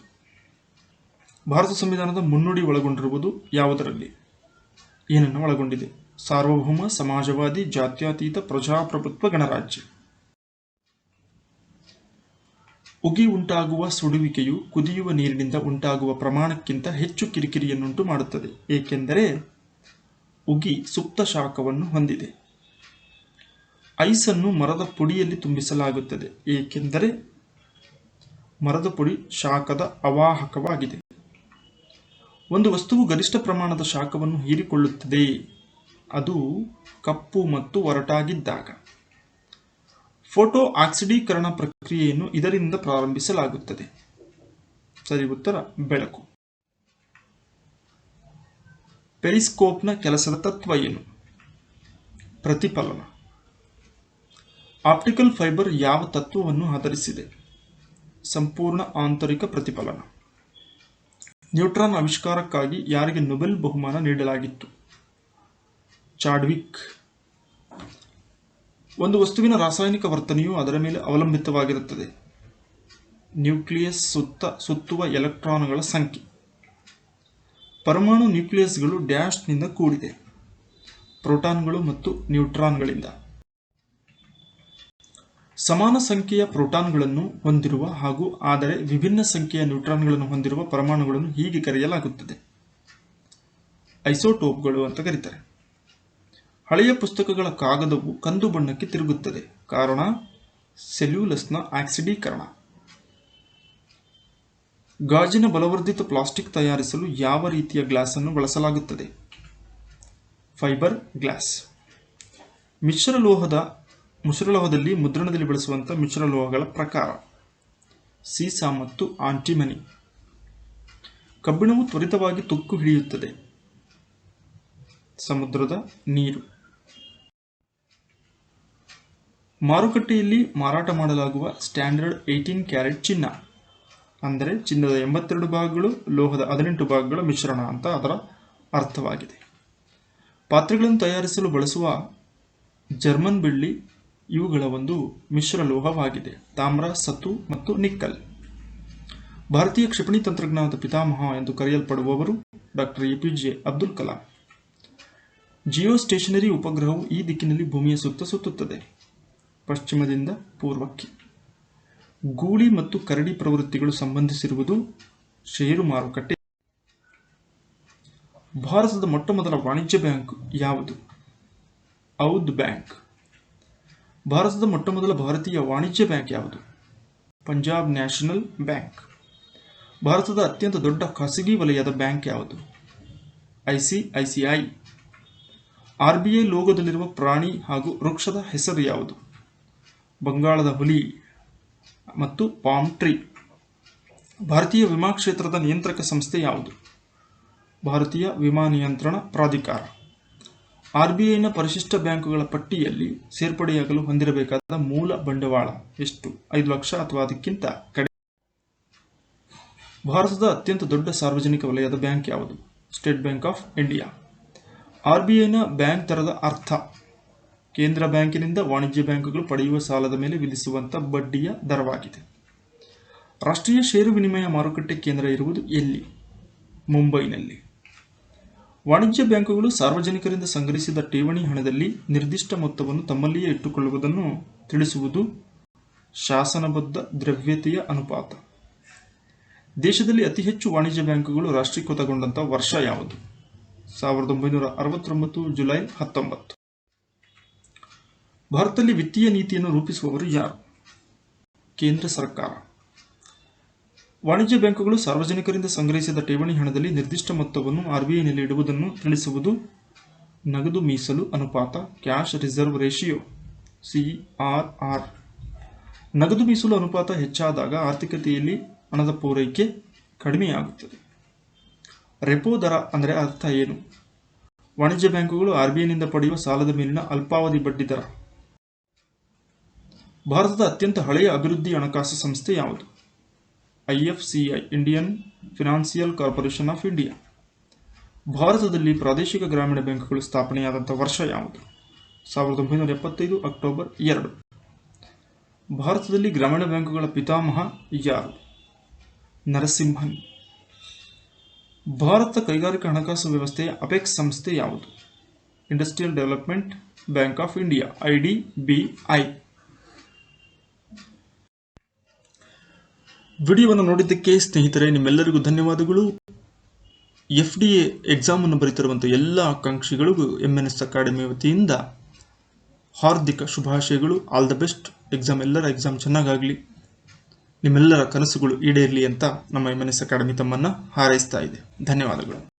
ಭಾರತ ಸಂವಿಧಾನದ ಮುನ್ನುಡಿ ಒಳಗೊಂಡಿರುವುದು ಯಾವುದರಲ್ಲಿ? ಏನನ್ನು ಒಳಗೊಂಡಿದೆ? ಸಾರ್ವಭೌಮ, ಸಮಾಜವಾದಿ, ಜಾತ್ಯತೀತ, ಪ್ರಜಾಪ್ರಭುತ್ವ, ಗಣರಾಜ್ಯ. ಉಗಿ ಉಂಟಾಗುವ ಸುಡುವಿಕೆಯು ಕುದಿಯುವ ನೀರಿನಿಂದ ಉಂಟಾಗುವ ಪ್ರಮಾಣಕ್ಕಿಂತ ಹೆಚ್ಚು ಕಿರಿಕಿರಿಯನ್ನುಂಟು ಮಾಡುತ್ತದೆ, ಏಕೆಂದರೆ ಉಗಿ ಸುಪ್ತ ಶಾಖವನ್ನು ಹೊಂದಿದೆ. ಐಸನ್ನು ಮರದ ಪುಡಿಯಲ್ಲಿ ತುಂಬಿಸಲಾಗುತ್ತದೆ ಏಕೆಂದರೆ ಮರದ ಪುಡಿ ಶಾಖದ ಅವಾಹಕವಾಗಿದೆ. ಒಂದು ವಸ್ತುವು ಗರಿಷ್ಠ ಪ್ರಮಾಣದ ಶಾಖವನ್ನು ಹೀರಿಕೊಳ್ಳುತ್ತದೆ ಅದು ಕಪ್ಪು ಮತ್ತು ಒರಟಾಗಿದ್ದಾಗ. ಫೋಟೋ ಆಕ್ಸಿಡೀಕರಣ ಪ್ರಕ್ರಿಯೆಯನ್ನು ಇದರಿಂದ ಪ್ರಾರಂಭಿಸಲಾಗುತ್ತದೆ. ಸರಿ ಉತ್ತರ ಬೆಳಕು. ಪೆರಿಸ್ಕೋಪ್ನ ಕೆಲಸದ ತತ್ವ ಏನು? ಪ್ರತಿಫಲನ. ಆಪ್ಟಿಕಲ್ ಫೈಬರ್ ಯಾವ ತತ್ವವನ್ನು ಆಧರಿಸಿದೆ? ಸಂಪೂರ್ಣ ಆಂತರಿಕ ಪ್ರತಿಫಲನ. ನ್ಯೂಟ್ರಾನ್ ಆವಿಷ್ಕಾರಕ್ಕಾಗಿ ಯಾರಿಗೆ ನೊಬೆಲ್ ಬಹುಮಾನ ನೀಡಲಾಗಿತ್ತು? ಚಾಡ್ವಿಕ್. ಒಂದು ವಸ್ತುವಿನ ರಾಸಾಯನಿಕ ವರ್ತನೆಯು ಅದರ ಮೇಲೆ ಅವಲಂಬಿತವಾಗಿರುತ್ತದೆ. ನ್ಯೂಕ್ಲಿಯಸ್ ಸುತ್ತುವ ಎಲೆಕ್ಟ್ರಾನ್ಗಳ ಸಂಖ್ಯೆ. ಪರಮಾಣು ನ್ಯೂಕ್ಲಿಯಸ್ಗಳು ಡ್ಯಾಶ್ನಿಂದ ಕೂಡಿದೆ. ಪ್ರೋಟಾನ್ಗಳು ಮತ್ತು ನ್ಯೂಟ್ರಾನ್ಗಳಿಂದ. ಸಮಾನ ಸಂಖ್ಯೆಯ ಪ್ರೋಟಾನ್ಗಳನ್ನು ಹೊಂದಿರುವ ಹಾಗೂ ಆದರೆ ವಿಭಿನ್ನ ಸಂಖ್ಯೆಯ ನ್ಯೂಟ್ರಾನ್ಗಳನ್ನು ಹೊಂದಿರುವ ಪರಮಾಣುಗಳನ್ನು ಹೀಗೆ ಕರೆಯಲಾಗುತ್ತದೆ, ಐಸೋಟೋಪ್ಗಳು ಅಂತ ಕರೀತಾರೆ. ಹಳೆಯ ಪುಸ್ತಕಗಳ ಕಾಗದವು ಕಂದು ಬಣ್ಣಕ್ಕೆ ತಿರುಗುತ್ತದೆ, ಕಾರಣ ಸೆಲ್ಯುಲಸ್ನ ಆಕ್ಸಿಡೀಕರಣ. ಗಾಜಿನ ಬಲವರ್ಧಿತ ಪ್ಲಾಸ್ಟಿಕ್ ತಯಾರಿಸಲು ಯಾವ ರೀತಿಯ ಗ್ಲಾಸ್ ಅನ್ನು ಬಳಸಲಾಗುತ್ತದೆ? Fibre glass. ಮಿಶ್ರಲೋಹದಲ್ಲಿ ಮುದ್ರಣದಲ್ಲಿ ಬಳಸುವಂತಹ ಮಿಶ್ರಲೋಹಗಳ ಪ್ರಕಾರ. ಸೀಸಾ ಮತ್ತು ಆಂಟಿಮನಿ. ಕಬ್ಬಿಣವು ತ್ವರಿತವಾಗಿ ತುಕ್ಕು ಹಿಡಿಯುತ್ತದೆ. ಸಮುದ್ರದ ನೀರು. ಮಾರುಕಟ್ಟೆಯಲ್ಲಿ ಮಾರಾಟ ಮಾಡಲಾಗುವ ಸ್ಟ್ಯಾಂಡರ್ಡ್ 18 ಕ್ಯಾರೆಟ್ ಚಿನ್ನ, ಅಂದರೆ ಚಿನ್ನದ 82 ಭಾಗಗಳು ಲೋಹದ 18 ಭಾಗಗಳ ಮಿಶ್ರಣ ಅಂತ ಅದರ ಅರ್ಥವಾಗಿದೆ. ಪಾತ್ರೆಗಳನ್ನು ತಯಾರಿಸಲು ಬಳಸುವ ಜರ್ಮನ್ ಬೆಳ್ಳಿ ಇವುಗಳ ಒಂದು ಮಿಶ್ರಲೋಹವಾಗಿದೆ. ತಾಮ್ರ, ಸತು ಮತ್ತು ನಿಕ್ಕಲ್. ಭಾರತೀಯ ಕ್ಷಿಪಣಿ ತಂತ್ರಜ್ಞಾನದ ಪಿತಾಮಹ ಎಂದು ಕರೆಯಲ್ಪಡುವವರು doctor APJ Abdul Kalam. Geostationary ಉಪಗ್ರಹವು ಈ ದಿಕ್ಕಿನಲ್ಲಿ ಭೂಮಿಯ ಸುತ್ತ ಸುತ್ತುತ್ತದೆ, ಪಶ್ಚಿಮದಿಂದ ಪೂರ್ವಕ್ಕೆ. ಗೂಳಿ ಮತ್ತು ಕರಡಿ ಪ್ರವೃತ್ತಿಗಳು ಸಂಬಂಧಿಸಿರುವುದು ಷೇರು ಮಾರುಕಟ್ಟೆ. ಭಾರತದ ಮೊಟ್ಟಮೊದಲ ವಾಣಿಜ್ಯ ಬ್ಯಾಂಕ್ ಯಾವುದು? ಔದ್ ಬ್ಯಾಂಕ್. ಭಾರತದ ಮೊಟ್ಟಮೊದಲ ಭಾರತೀಯ ವಾಣಿಜ್ಯ ಬ್ಯಾಂಕ್ ಯಾವುದು? Punjab national bank. ಭಾರತದ ಅತ್ಯಂತ ದೊಡ್ಡ ಖಾಸಗಿ ವಲಯದ ಬ್ಯಾಂಕ್ ಯಾವುದು? ಐಸಿಐಸಿಐ. ಆರ್ಬಿಐ ಲೋಗೋದಲ್ಲಿರುವ ಪ್ರಾಣಿ ಹಾಗೂ ವೃಕ್ಷದ ಹೆಸರು ಯಾವುದು? ಬಂಗಾಳದ ಹುಲಿ ಮತ್ತು ಪಾಮ್ ಟ್ರೀ. ಭಾರತೀಯ ವಿಮಾ ಕ್ಷೇತ್ರದ ನಿಯಂತ್ರಕ ಸಂಸ್ಥೆ ಯಾವುದು? ಭಾರತೀಯ ವಿಮಾ ನಿಯಂತ್ರಣ ಪ್ರಾಧಿಕಾರ. ಆರ್ಬಿಐನ ಪರಿಶಿಷ್ಟ ಬ್ಯಾಂಕುಗಳ ಪಟ್ಟಿಯಲ್ಲಿ ಸೇರ್ಪಡೆಯಾಗಲು ಹೊಂದಿರಬೇಕಾದ ಮೂಲ ಬಂಡವಾಳ ಎಷ್ಟು? 5 ಲಕ್ಷ ಅಥವಾ ಅದಕ್ಕಿಂತ ಕಡಿಮೆ. ಭಾರತದ ಅತ್ಯಂತ ದೊಡ್ಡ ಸಾರ್ವಜನಿಕ ವಲಯದ ಬ್ಯಾಂಕ್ ಯಾವುದು? State bank of India. ಆರ್ಬಿಐನ ಬ್ಯಾಂಕ್ ದರದ ಅರ್ಥ ಕೇಂದ್ರ ಬ್ಯಾಂಕಿನಿಂದ ವಾಣಿಜ್ಯ ಬ್ಯಾಂಕುಗಳು ಪಡೆಯುವ ಸಾಲದ ಮೇಲೆ ವಿಧಿಸುವಂತ ಬಡ್ಡಿಯ ದರವಾಗಿದೆ. ರಾಷ್ಟ್ರೀಯ ಷೇರು ವಿನಿಮಯ ಮಾರುಕಟ್ಟೆ ಕೇಂದ್ರ ಇರುವುದು ಎಲ್ಲಿ? ಮುಂಬೈನಲ್ಲಿ. ವಾಣಿಜ್ಯ ಬ್ಯಾಂಕುಗಳು ಸಾರ್ವಜನಿಕರಿಂದ ಸಂಗ್ರಹಿಸಿದ ಠೇವಣಿ ಹಣದಲ್ಲಿ ನಿರ್ದಿಷ್ಟ ಮೊತ್ತವನ್ನು ತಮ್ಮಲ್ಲಿಯೇ ಇಟ್ಟುಕೊಳ್ಳುವುದನ್ನು ತಿಳಿಸುವುದು ಶಾಸನಬದ್ಧ ದ್ರವ್ಯತೆಯ ಅನುಪಾತ. ದೇಶದಲ್ಲಿ ಅತಿ ಹೆಚ್ಚು ವಾಣಿಜ್ಯ ಬ್ಯಾಂಕುಗಳು ರಾಷ್ಟ್ರೀಕೃತಗೊಂಡಂತಹ ವರ್ಷ ಯಾವುದು? 1969 ಜುಲೈ 19. ಭಾರತದಲ್ಲಿ ವಿತ್ತೀಯ ನೀತಿಯನ್ನು ರೂಪಿಸುವವರು ಯಾರು? ಕೇಂದ್ರ ಸರ್ಕಾರ. ವಾಣಿಜ್ಯ ಬ್ಯಾಂಕುಗಳು ಸಾರ್ವಜನಿಕರಿಂದ ಸಂಗ್ರಹಿಸಿದ ಠೇವಣಿ ಹಣದಲ್ಲಿ ನಿರ್ದಿಷ್ಟ ಮೊತ್ತವನ್ನು ಆರ್ಬಿಐನಲ್ಲಿ ಇಡುವುದನ್ನು ತಿಳಿಸುವುದು ನಗದು ಮೀಸಲು ಅನುಪಾತ, ಕ್ಯಾಶ್ ರಿಸರ್ವ್ ರೇಷಿಯೋ, CRR. ನಗದು ಮೀಸಲು ಅನುಪಾತ ಹೆಚ್ಚಾದಾಗ ಆರ್ಥಿಕತೆಯಲ್ಲಿ ಹಣದ ಪೂರೈಕೆ ಕಡಿಮೆಯಾಗುತ್ತದೆ. ರೆಪೋ ದರ ಅಂದರೆ ಅರ್ಥ ಏನು? ವಾಣಿಜ್ಯ ಬ್ಯಾಂಕುಗಳು ಆರ್ಬಿಐನಿಂದ ಪಡೆಯುವ ಸಾಲದ ಮೇಲಿನ ಅಲ್ಪಾವಧಿ ಬಡ್ಡಿ ದರ. ಭಾರತದ ಅತ್ಯಂತ ಹಳೆಯ ಅಭಿವೃದ್ಧಿ ಹಣಕಾಸು ಸಂಸ್ಥೆ ಯಾವುದು? IFCI, Indian financial corporation of India. ಭಾರತದಲ್ಲಿ ಪ್ರಾದೇಶಿಕ ಗ್ರಾಮೀಣ ಬ್ಯಾಂಕುಗಳು ಸ್ಥಾಪನೆಯಾದಂತಹ ವರ್ಷ ಯಾವುದು? 1975 ಅಕ್ಟೋಬರ್ 2. ಭಾರತದಲ್ಲಿ ಗ್ರಾಮೀಣ ಬ್ಯಾಂಕುಗಳ ಪಿತಾಮಹ ಯಾರು? ನರಸಿಂಹನ್. ಭಾರತ ಕೈಗಾರಿಕಾ ಹಣಕಾಸು ವ್ಯವಸ್ಥೆಯ ಅಪೆಕ್ಸ್ ಸಂಸ್ಥೆ ಯಾವುದು? Industrial development bank of India, IDBI. ವಿಡಿಯೋವನ್ನು ನೋಡಿದ್ದಕ್ಕೆ ಸ್ನೇಹಿತರೆ ನಿಮ್ಮೆಲ್ಲರಿಗೂ ಧನ್ಯವಾದಗಳು. FDA ಎಕ್ಸಾಮನ್ನು ಬರೀತಿರುವಂಥ ಎಲ್ಲ ಆಕಾಂಕ್ಷಿಗಳಿಗೂ MNS ಅಕಾಡೆಮಿ ವತಿಯಿಂದ ಹಾರ್ದಿಕ ಶುಭಾಶಯಗಳು. All the best. ಎಲ್ಲರ ಎಕ್ಸಾಮ್ ಚೆನ್ನಾಗಾಗಲಿ, ನಿಮ್ಮೆಲ್ಲರ ಕನಸುಗಳು ಈಡೇರಲಿ ಅಂತ ನಮ್ಮ MNS ಅಕಾಡೆಮಿ ತಮ್ಮನ್ನು ಹಾರೈಸ್ತಾ ಇದೆ. ಧನ್ಯವಾದಗಳು.